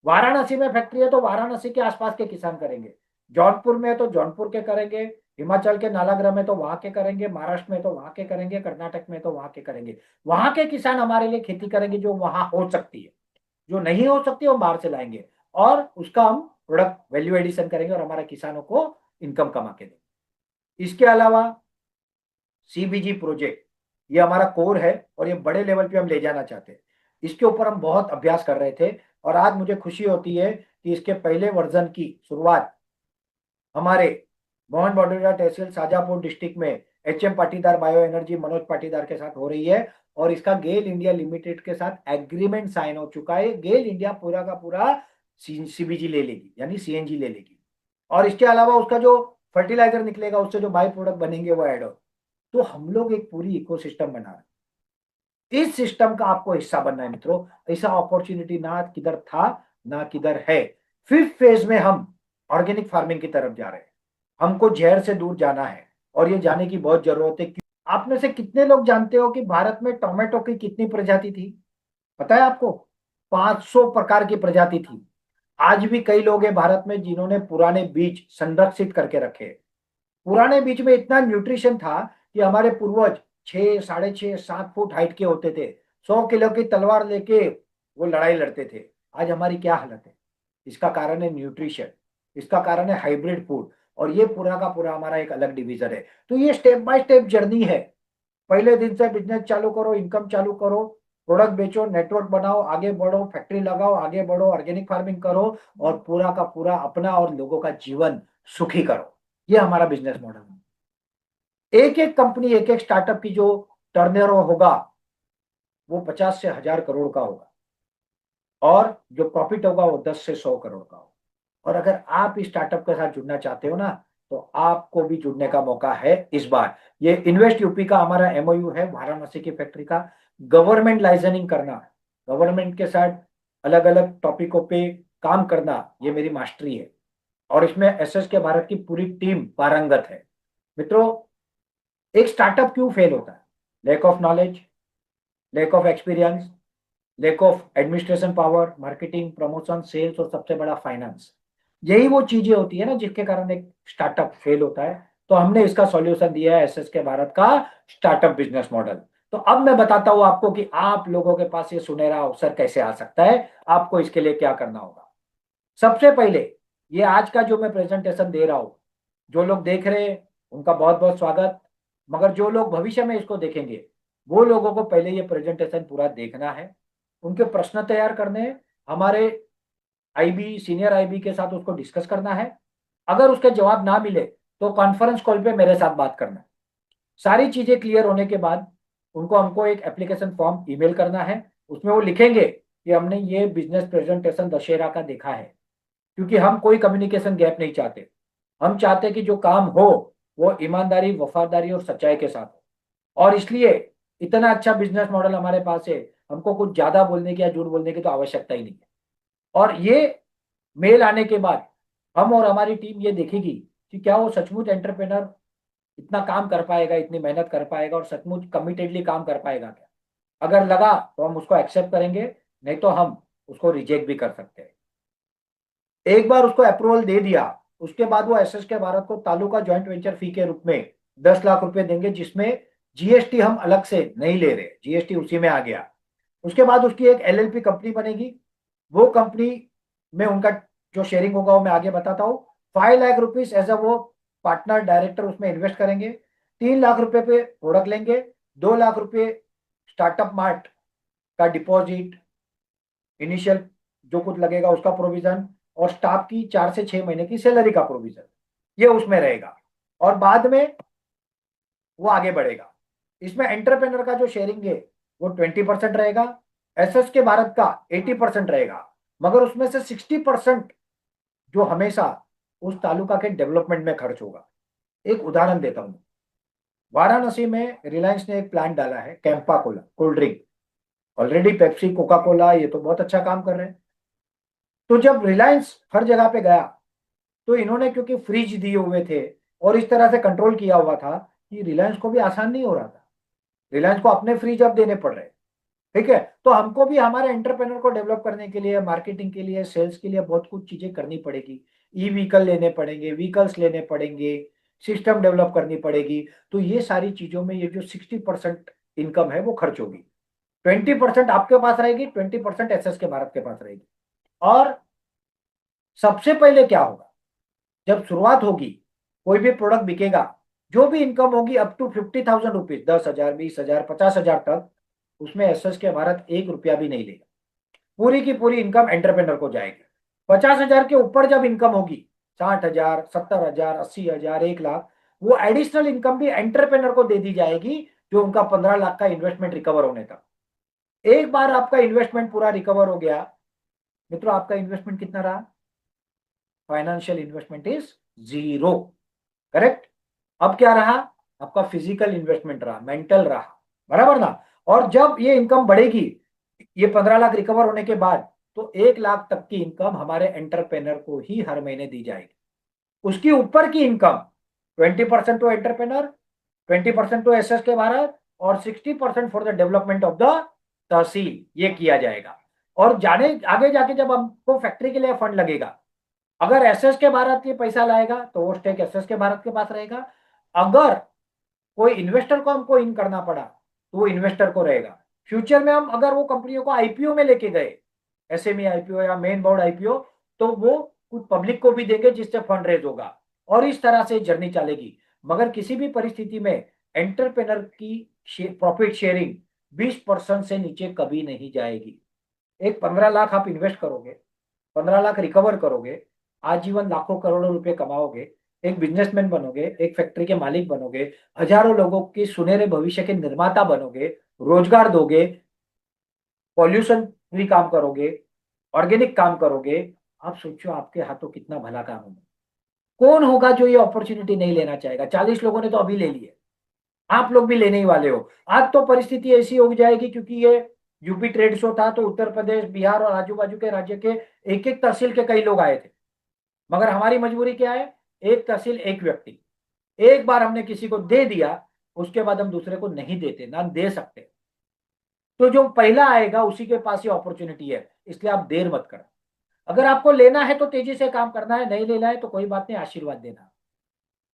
Speaker 1: वाराणसी में फैक्ट्री है तो वाराणसी के आसपास के किसान करेंगे। जौनपुर में है तो जौनपुर के करेंगे, हिमाचल के नालागढ़ में तो वहां के करेंगे, महाराष्ट्र में तो वहां के करेंगे, कर्नाटक में तो वहां के करेंगे। वहां के किसान हमारे लिए खेती करेंगे जो वहां हो सकती है, जो नहीं हो सकती वो बाहर से लाएंगे, और उसका हम प्रोडक्ट वैल्यू एडिशन करेंगे और हमारे किसानों को इनकम कमा के देंगे। इसके अलावा सीबीजी प्रोजेक्ट, ये हमारा कोर है और ये बड़े लेवल पे हम ले जाना चाहते हैं। इसके ऊपर हम बहुत अभ्यास कर रहे थे, और आज मुझे खुशी होती है कि इसके पहले वर्जन की शुरुआत हमारे मोहन बडोदा तहसील शाजापुर डिस्ट्रिक्ट में HM Patidar bio energy Manoj Patidar के साथ हो रही है। और इसका गेल इंडिया लिमिटेड के साथ एग्रीमेंट साइन हो चुका है। गेल इंडिया पूरा का पूरा सीबीजी ले लेगी, यानी सीएनजी ले लेगी, और इसके अलावा उसका जो फर्टिलाइजर निकलेगा, उससे जो बाई प्रोडक्ट बनेंगे वो ऐड हो। तो हम लोग एक पूरी इकोसिस्टम बना रहे हैं। इस सिस्टम का आपको हिस्सा बनना है मित्रों। ऐसा अपॉर्चुनिटी ना किधर था ना किधर है। फिफ्थ फेज में हम ऑर्गेनिक फार्मिंग की तरफ जा रहे हैं। हमको जहर से दूर जाना है, और ये जाने की बहुत जरूरत है। आप में से कितने लोग जानते हो कि भारत में टोमेटो की कितनी प्रजाति थी? पता है आपको? 500 प्रकार की प्रजाति थी। आज भी कई लोग हैं भारत में जिन्होंने पुराने बीज संरक्षित करके रखे। पुराने बीज में इतना न्यूट्रिशन था कि हमारे पूर्वज 6, 6.5, 7 फुट हाइट के होते थे। 100 किलो की तलवार लेके वो लड़ाई लड़ते थे। आज हमारी क्या हालत है? इसका कारण है न्यूट्रिशन, इसका कारण है हाइब्रिड फूड, और ये पूरा का पूरा हमारा एक अलग डिवीजन है। तो ये स्टेप बाय स्टेप जर्नी है। पहले दिन से बिजनेस चालू करो, इनकम चालू करो, प्रोडक्ट बेचो, नेटवर्क बनाओ, आगे बढ़ो, फैक्ट्री लगाओ, आगे बढ़ो, ऑर्गेनिक फार्मिंग करो, और पूरा का पूरा अपना और लोगों का जीवन सुखी करो। ये हमारा बिजनेस मॉडल है। एक एक कंपनी, एक एक स्टार्टअप की जो टर्नओवर होगा वो 50 से 1000 करोड़ का होगा, और जो प्रॉफिट होगा वो 10 से 100 करोड़ का होगा। और अगर आप इस स्टार्टअप के साथ जुड़ना चाहते हो ना, तो आपको भी जुड़ने का मौका है इस बार। ये इन्वेस्ट यूपी का हमारा एमओयू है, वाराणसी की फैक्ट्री का। गवर्नमेंट लाइसेंसिंग करना, गवर्नमेंट के साथ अलग अलग टॉपिकों पे काम करना, ये मेरी मास्टरी है, और इसमें एसएस के भारत की पूरी टीम पारंगत है। मित्रों, एक स्टार्टअप क्यों फेल होता है? Lack of knowledge, lack of experience, lack of administration power, marketing, promotion, sales, और सबसे बड़ा फाइनेंस। यही वो चीजें होती है ना जिसके कारण एक स्टार्टअप फेल होता है। तो हमने इसका सॉल्यूशन दिया है एसएस के भारत का स्टार्टअप बिजनेस मॉडल। तो अब मैं बताता हूं आपको कि आप लोगों के पास ये सुनहरा अवसर कैसे आ सकता है। आपको इसके लिए क्या करना होगा? सबसे पहले, ये आज का जो मैं प्रेजेंटेशन दे रहा हूं, जो लोग देख रहे हैं उनका बहुत बहुत स्वागत। मगर जो लोग भविष्य में इसको देखेंगे, वो लोगों को पहले ये प्रेजेंटेशन पूरा देखना है, उनके प्रश्न तैयार करने हैं, हमारे आईबी, सीनियर आईबी के साथ उसको डिस्कस करना है। अगर उसके जवाब ना मिले तो कॉन्फ्रेंस कॉल पे मेरे साथ बात करना है। सारी चीजें क्लियर होने के बाद उनको हमको एक एप्लीकेशन फॉर्म ईमेल करना है, उसमें वो लिखेंगे कि हमने ये बिजनेस प्रेजेंटेशन दशहरा का देखा है, क्योंकि हम कोई कम्युनिकेशन गैप नहीं चाहते। हम चाहते कि जो काम हो वो ईमानदारी, वफादारी और सच्चाई के साथ हो, और इसलिए इतना अच्छा बिजनेस मॉडल हमारे पास है, हमको कुछ ज्यादा बोलने की या झूठ बोलने की तो आवश्यकता ही नहीं है। और ये मेल आने के बाद हम और हमारी टीम ये देखेगी कि क्या वो सचमुच एंटरप्रेनर इतना काम कर पाएगा, इतनी मेहनत कर पाएगा और सचमुच कमिटेडली काम कर पाएगा क्या। अगर लगा तो हम उसको एक्सेप्ट करेंगे, नहीं तो हम उसको रिजेक्ट भी कर सकते हैं। एक बार उसको अप्रूवल दे दिया, उसके बाद वो एसएसके भारत को तालुका ज्वाइंट वेंचर फी के रूप में 10 लाख रुपए देंगे, जिसमें जीएसटी हम अलग से नहीं ले रहे, जीएसटी उसी में आ गया। उसके बाद उसकी एक एलएलपी कंपनी बनेगी, वो कंपनी में उनका जो शेयरिंग होगा वो मैं आगे बताता हूँ। 5 लाख रुपीज एज अ वो पार्टनर डायरेक्टर उसमें इन्वेस्ट करेंगे। 3 लाख रुपए पे प्रोडक्ट लेंगे। 2 लाख रुपए स्टार्टअप मार्ट का डिपॉजिट, इनिशियल जो कुछ लगेगा उसका प्रोविजन, और स्टाफ की 4 से 6 महीने की सैलरी का प्रोविजन, ये उसमें रहेगा। और बाद में वो आगे बढ़ेगा। इसमें एंटरप्रेनर का जो शेयरिंग है वो 20% रहेगा, एसएस के भारत का 80% रहेगा, मगर उसमें से 60% जो हमेशा उस तालुका के डेवलपमेंट में खर्च होगा। एक उदाहरण देता हूं, वाराणसी में रिलायंस ने एक प्लांट डाला है, Campa Cola cold drink. Already Pepsi, Coca Cola ये तो बहुत अच्छा काम कर रहे हैं। तो जब रिलायंस हर जगह पे गया तो इन्होंने, क्योंकि फ्रिज दिए हुए थे और इस तरह से कंट्रोल किया हुआ था कि रिलायंस को भी आसान नहीं हो रहा था। रिलायंस को अपने फ्रिज अब देने पड़ रहे हैं। ठीक है, तो हमको भी हमारे एंटरप्रेन्योर को डेवलप करने के लिए, मार्केटिंग के लिए, सेल्स के लिए बहुत कुछ चीजें करनी पड़ेगी। ई व्हीकल लेने पड़ेंगे, व्हीकल्स लेने पड़ेंगे, सिस्टम डेवलप करनी पड़ेगी। तो ये सारी चीजों में ये जो 60% इनकम है वो खर्च होगी। 20% आपके पास रहेगी, 20% एसएस के भारत के पास रहेगी। और सबसे पहले क्या होगा, जब शुरुआत होगी, कोई भी प्रोडक्ट बिकेगा, जो भी इनकम होगी अप टू 50,000 रुपीज, 10,000, 20,000, 50,000 तक, उसमें एसएस के भारत 1 रुपया भी नहीं लेगा। पूरी की पूरी इनकम एंटरप्रेनर को जाएगी। 50,000 के ऊपर जब इनकम होगी, 60,000, 70,000, 80,000, 1 लाख, वो एडिशनल इनकम भी एंटरप्रेनर को दे दी जाएगी, जो उनका 15 लाख का इन्वेस्टमेंट रिकवर होने तक। एक बार आपका इन्वेस्टमेंट पूरा रिकवर हो गया मित्रों, आपका इन्वेस्टमेंट कितना रहा? Financial investment is 0। करेक्ट। अब क्या रहा? आपका फिजिकल इन्वेस्टमेंट रहा, मेंटल रहा, बराबर ना। और जब ये इनकम बढ़ेगी, ये 15 लाख रिकवर होने के बाद, तो 1 लाख तक की इनकम हमारे एंटरप्रेनर को ही हर महीने दी जाएगी। उसकी ऊपर की income 20% to entrepreneur, 20% to SS के भारत, और 60% for the development of the tehsil, ये किया जाएगा। और जाने आगे जाके जब हमको फैक्ट्री के लिए फंड लगेगा, अगर एसएस के भारत ये पैसा लाएगा तो वो स्टेक एसएस के भारत के पास रहेगा। अगर कोई इन्वेस्टर को हमको इन करना पड़ा तो वो इन्वेस्टर को रहेगा। फ्यूचर में हम अगर वो कंपनियों को आईपीओ में लेके गए, एसएमई आईपीओ या मेन बोर्ड आईपीओ, तो वो कुछ पब्लिक को भी देंगे, जिससे फंड रेज होगा, और इस तरह से जर्नी चलेगी। मगर किसी भी परिस्थिति में एंटरप्रेनर की प्रॉफिट शेयरिंग 20% से नीचे कभी नहीं जाएगी। एक 15 लाख आप इन्वेस्ट करोगे, 15 लाख रिकवर करोगे, आजीवन लाखों करोड़ों रुपए कमाओगे, एक बिजनेसमैन बनोगे, एक फैक्ट्री के मालिक बनोगे, हजारों लोगों के सुनहरे भविष्य के निर्माता बनोगे, रोजगार दोगे, पॉल्यूशन फ्री काम करोगे, ऑर्गेनिक काम करोगे। आप सोचो आपके हाथों कितना भला काम होगा। कौन होगा जो ये अपॉर्चुनिटी नहीं लेना चाहेगा? 40 लोगों ने तो अभी ले लिए, आप लोग भी लेने ही वाले हो। आज तो परिस्थिति ऐसी हो जाएगी, क्योंकि ये यूपी ट्रेड शो था, तो उत्तर प्रदेश, बिहार और आजू बाजू के राज्य के एक एक तहसील के कई लोग आए थे। मगर हमारी मजबूरी क्या है? एक तहसील एक व्यक्ति। एक बार हमने किसी को दे दिया, उसके बाद हम दूसरे को नहीं देते, ना दे सकते। तो जो पहला आएगा उसी के पास ये अपॉर्चुनिटी है, इसलिए आप देर मत करो। अगर आपको लेना है तो तेजी से काम करना है, नहीं लेना है तो कोई बात नहीं, आशीर्वाद देना।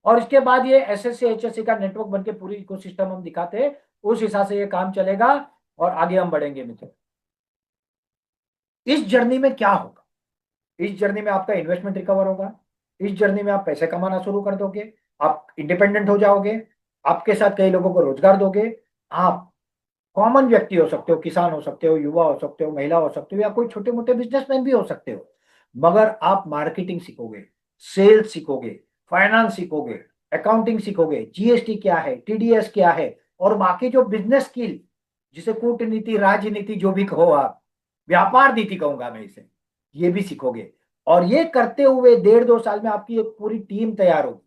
Speaker 1: और इसके बाद ये एसएससी एचएससी का नेटवर्क बनके पूरी इकोसिस्टम हम दिखाते हैं, उस हिसाब से ये काम चलेगा और आगे हम बढ़ेंगे मित्रों। इस जर्नी में क्या होगा? इस जर्नी में आपका इन्वेस्टमेंट रिकवर होगा, इस जर्नी में आप पैसे कमाना शुरू कर दोगे, आप इंडिपेंडेंट हो जाओगे, आपके साथ कई लोगों को रोजगार दोगे। आप कॉमन व्यक्ति हो सकते हो, किसान हो सकते हो, युवा हो सकते हो, महिला हो सकते हो, या कोई छोटे मोटे बिजनेसमैन भी हो सकते हो। मगर आप मार्केटिंग सीखोगे, सेल्स सीखोगे, फाइनेंस सीखोगे, अकाउंटिंग सीखोगे, जीएसटी क्या है, टीडीएस क्या है, और बाकी जो बिजनेस स्किल, जिसे कूटनीति, राजनीति, जो भी कहो आप, व्यापार नीति कहूंगा मैं इसे, ये भी सीखोगे। और ये करते हुए 1.5-2 साल में आपकी एक पूरी टीम तैयार होगी,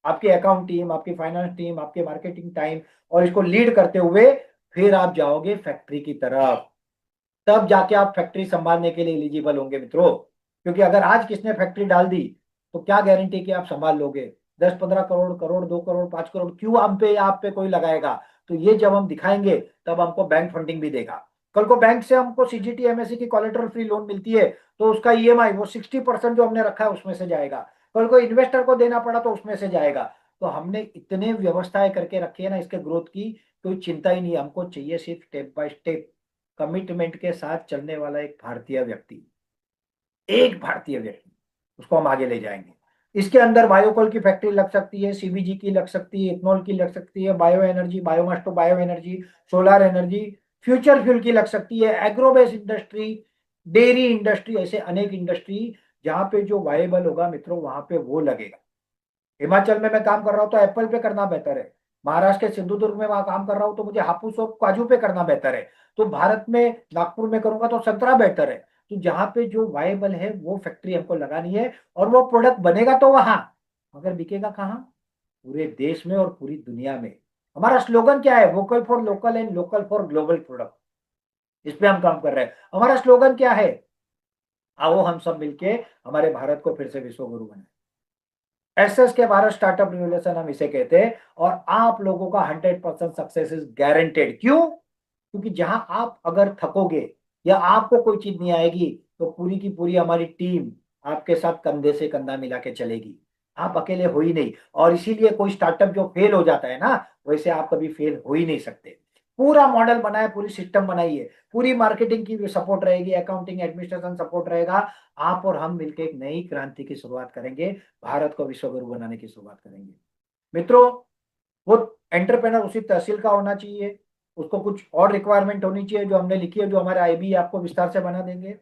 Speaker 1: आपकी अकाउंट टीम, आपकी फाइनेंस टीम, आपके मार्केटिंग टाइम, और इसको लीड करते हुए फिर आप जाओगे फैक्ट्री की तरफ। तब जाके आप फैक्ट्री संभालने के लिए एलिजिबल होंगे मित्रों। क्योंकि अगर आज किसने फैक्ट्री डाल दी तो क्या गारंटी कि आप संभाल लोगे? 10-15 करोड़, करोड़, 2 करोड़, 5 करोड़ क्यों हम पे, आप पे कोई लगाएगा? तो ये जब हम दिखाएंगे तब हमको बैंक फंडिंग भी देगा। कल को बैंक से हमको सीजीटी एमएससी की कोलेटरल फ्री लोन मिलती है तो उसका ईएमआई वो 60% जो हमने रखा है उसमें से जाएगा। कल को इन्वेस्टर को देना पड़ा तो उसमें से जाएगा। तो हमने इतने व्यवस्थाएं करके रखी है ना इसके ग्रोथ की, कोई चिंता ही नहीं। हमको चाहिए सिर्फ स्टेप बाय स्टेप कमिटमेंट के साथ चलने वाला एक भारतीय व्यक्ति, एक भारतीय व्यक्ति, उसको हम आगे ले जाएंगे। इसके अंदर बायोकोल की फैक्ट्री लग सकती है, सीबीजी की लग सकती है, इथनॉल की लग सकती है, bio energy, biomass to bio energy, solar energy, future fuel की लग सकती है, एग्रोबेस इंडस्ट्री, डेयरी इंडस्ट्री, ऐसे अनेक इंडस्ट्री जहां पे जो वायबल होगा मित्रों वहां पे वो लगेगा। हिमाचल में मैं काम कर रहा हूँ तो एप्पल पे करना बेहतर है। महाराष्ट्र के सिंधुदुर्ग में वहां काम कर रहा हूँ तो मुझे हापुस और काजू पे करना बेहतर है। तो भारत में नागपुर में करूंगा तो संतरा बेहतर है। तो जहां पे जो वायबल है वो फैक्ट्री हमको लगानी है, और वो प्रोडक्ट बनेगा तो वहां, मगर बिकेगा कहाँ? पूरे देश में और पूरी दुनिया में। हमारा स्लोगन क्या है? Vocal for local and local for global product. इस पे हम काम कर रहे हैं। हमारा स्लोगन क्या है? आओ हम सब मिलके हमारे भारत को फिर से विश्व गुरु बनाए। एसएस के भारत स्टार्टअप रिवोल्यूशन हम इसे कहते हैं। और आप लोगों का 100% सक्सेस इज गारंटेड। क्यों? क्योंकि जहां आप अगर थकोगे या आपको कोई चीज नहीं आएगी तो पूरी की पूरी हमारी टीम आपके साथ कंधे से कंधा मिला के चलेगी। आप अकेले हो ही नहीं। और इसीलिए कोई स्टार्टअप जो फेल हो जाता है ना, वैसे आप कभी फेल हो ही नहीं सकते। पूरा मॉडल बनाए, पूरी सिस्टम बनाई है, पूरी मार्केटिंग की सपोर्ट रहेगी, अकाउंटिंग एडमिनिस्ट्रेशन सपोर्ट रहेगा। आप और हम मिलकर एक नई क्रांति की शुरुआत करेंगे, भारत को विश्व गुरु बनाने की शुरुआत करेंगे मित्रों। वो एंटरप्रेनर उसी तहसील का होना चाहिए, उसको कुछ और रिक्वायरमेंट होनी चाहिए जो हमने लिखी है, जो हमारे आईबी आपको विस्तार से बना देंगे।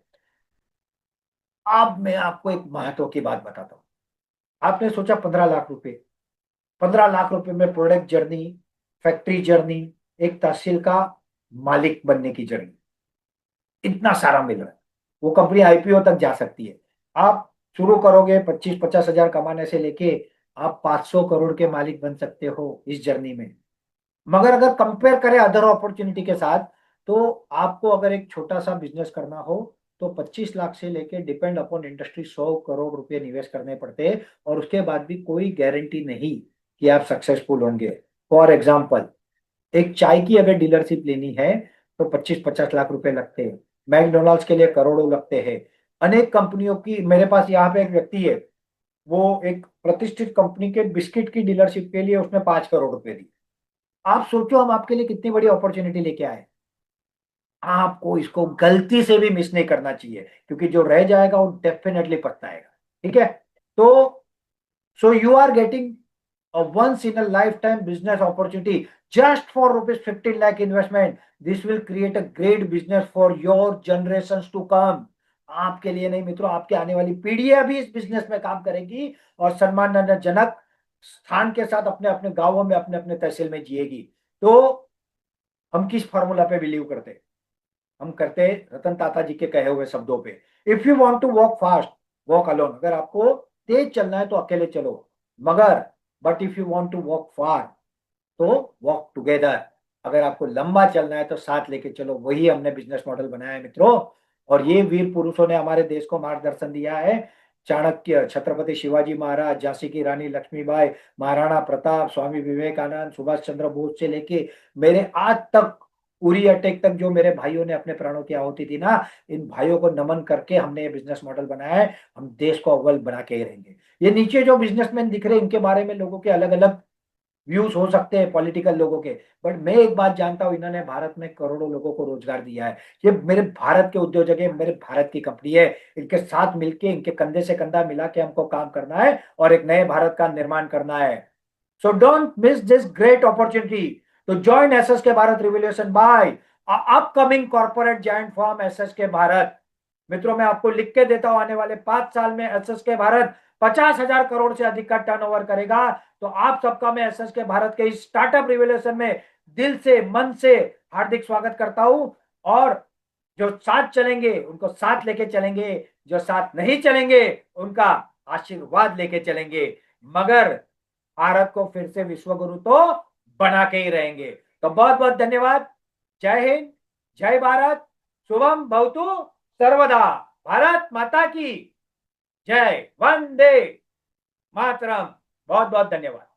Speaker 1: अब मैं आपको एक महत्व की बात बताता हूँ। आपने सोचा 15 लाख रुपए, 15 लाख रुपए में प्रोडक्ट जर्नी, फैक्ट्री जर्नी, एक तहसील का मालिक बनने की जर्नी, इतना सारा मिल रहा है। वो कंपनी आईपीओ तक जा सकती है। आप शुरू करोगे 25-50 हजार कमाने से लेके आप 500 करोड़ के मालिक बन सकते हो इस जर्नी में। मगर अगर कंपेयर करें अदर अपॉर्चुनिटी के साथ, तो आपको अगर एक छोटा सा बिजनेस करना हो तो 25 लाख से लेके डिपेंड अपॉन इंडस्ट्री 100 करोड़ रुपए निवेश करने पड़ते हैं, और उसके बाद भी कोई गारंटी नहीं कि आप सक्सेसफुल होंगे। फॉर एग्जाम्पल, एक चाय की अगर डीलरशिप लेनी है तो 25-50 लाख रुपए लगते हैं। मैकडोनाल्ड्स के लिए करोड़ों लगते हैं। अनेक कंपनियों की, मेरे पास यहाँ पे एक व्यक्ति है, वो एक प्रतिष्ठित कंपनी के बिस्किट की डीलरशिप के लिए उसने 5 करोड़ रुपए दी। आप सोचो हम आपके लिए कितनी बड़ी अपॉर्चुनिटी लेके आए। आपको इसको गलती से भी मिस नहीं करना चाहिए, क्योंकि जो रह जाएगा वो डेफिनेटली पछताएगा। ठीक है? तो so you are getting a once in a lifetime business opportunity just for rupees 15 lakh investment. This will create a great business for your generations to come. आपके लिए नहीं मित्रों, आपके आने वाली पीढ़ियां भी इस बिजनेस में काम करेगी और सम्मानजनक स्थान के साथ अपने अपने गांवों में, अपने अपने तहसील में जिएगी। तो हम किस फॉर्मूला पे बिलीव करते हैं? हम करते हैं रतन टाटा जी के कहे हुए शब्दों पे, if you want to walk fast walk alone. अगर आपको तेज चलना है तो अकेले चलो, मगर but if you want to walk far तो वॉक टुगेदर। अगर आपको लंबा चलना है तो साथ लेके चलो। वही हमने बिजनेस मॉडल बनाया है मित्रों, और ये वीर पुरुषों ने हमारे देश को मार्गदर्शन दिया है। चाणक्य, छत्रपति शिवाजी महाराज, झांसी की रानी लक्ष्मीबाई, महाराणा प्रताप, स्वामी विवेकानंद, सुभाष चंद्र बोस से लेके मेरे आज तक उरी अटैक तक जो मेरे भाइयों ने अपने प्राणों की आहुति दी ना, इन भाइयों को नमन करके हमने ये बिजनेस मॉडल बनाया है। हम देश को अव्वल बना के ही रहेंगे। ये नीचे जो बिजनेसमैन दिख रहे हैं इनके बारे में लोगों के अलग अलग व्यूज हो सकते हैं, पॉलिटिकल लोगों के, बट मैं एक बात जानता हूं, इन्होंने भारत में करोड़ों लोगों को रोजगार दिया है। ये मेरे भारत के उद्योजक है, मेरे भारत की कंपनी है। इनके साथ मिलके, इनके कंधे से कंधा मिला के हमको काम करना है और एक नए भारत का निर्माण करना है। So don't miss this great opportunity to join SS के Bharat revolution by upcoming corporate giant form SS के भारत। मित्रों, मैं आपको लिख के देता हूं, आने वाले 5 साल में एसएस के भारत 50,000 करोड़ से अधिक का टर्नओवर करेगा। तो आप सबका मैं एसएस के भारत के इस स्टार्टअप रिवोल्यूशन में दिल से मन से हार्दिक स्वागत करता हूं। और जो साथ चलेंगे उनको साथ लेके चलेंगे, जो साथ नहीं चलेंगे उनका आशीर्वाद लेके चलेंगे, मगर भारत को फिर से विश्व गुरु तो बना के ही रहेंगे। तो बहुत बहुत धन्यवाद। जय हिंद, जय भारत, शुभम भवतु सर्वदा। भारत माता की जय, वंदे मातरम। बहुत बहुत धन्यवाद।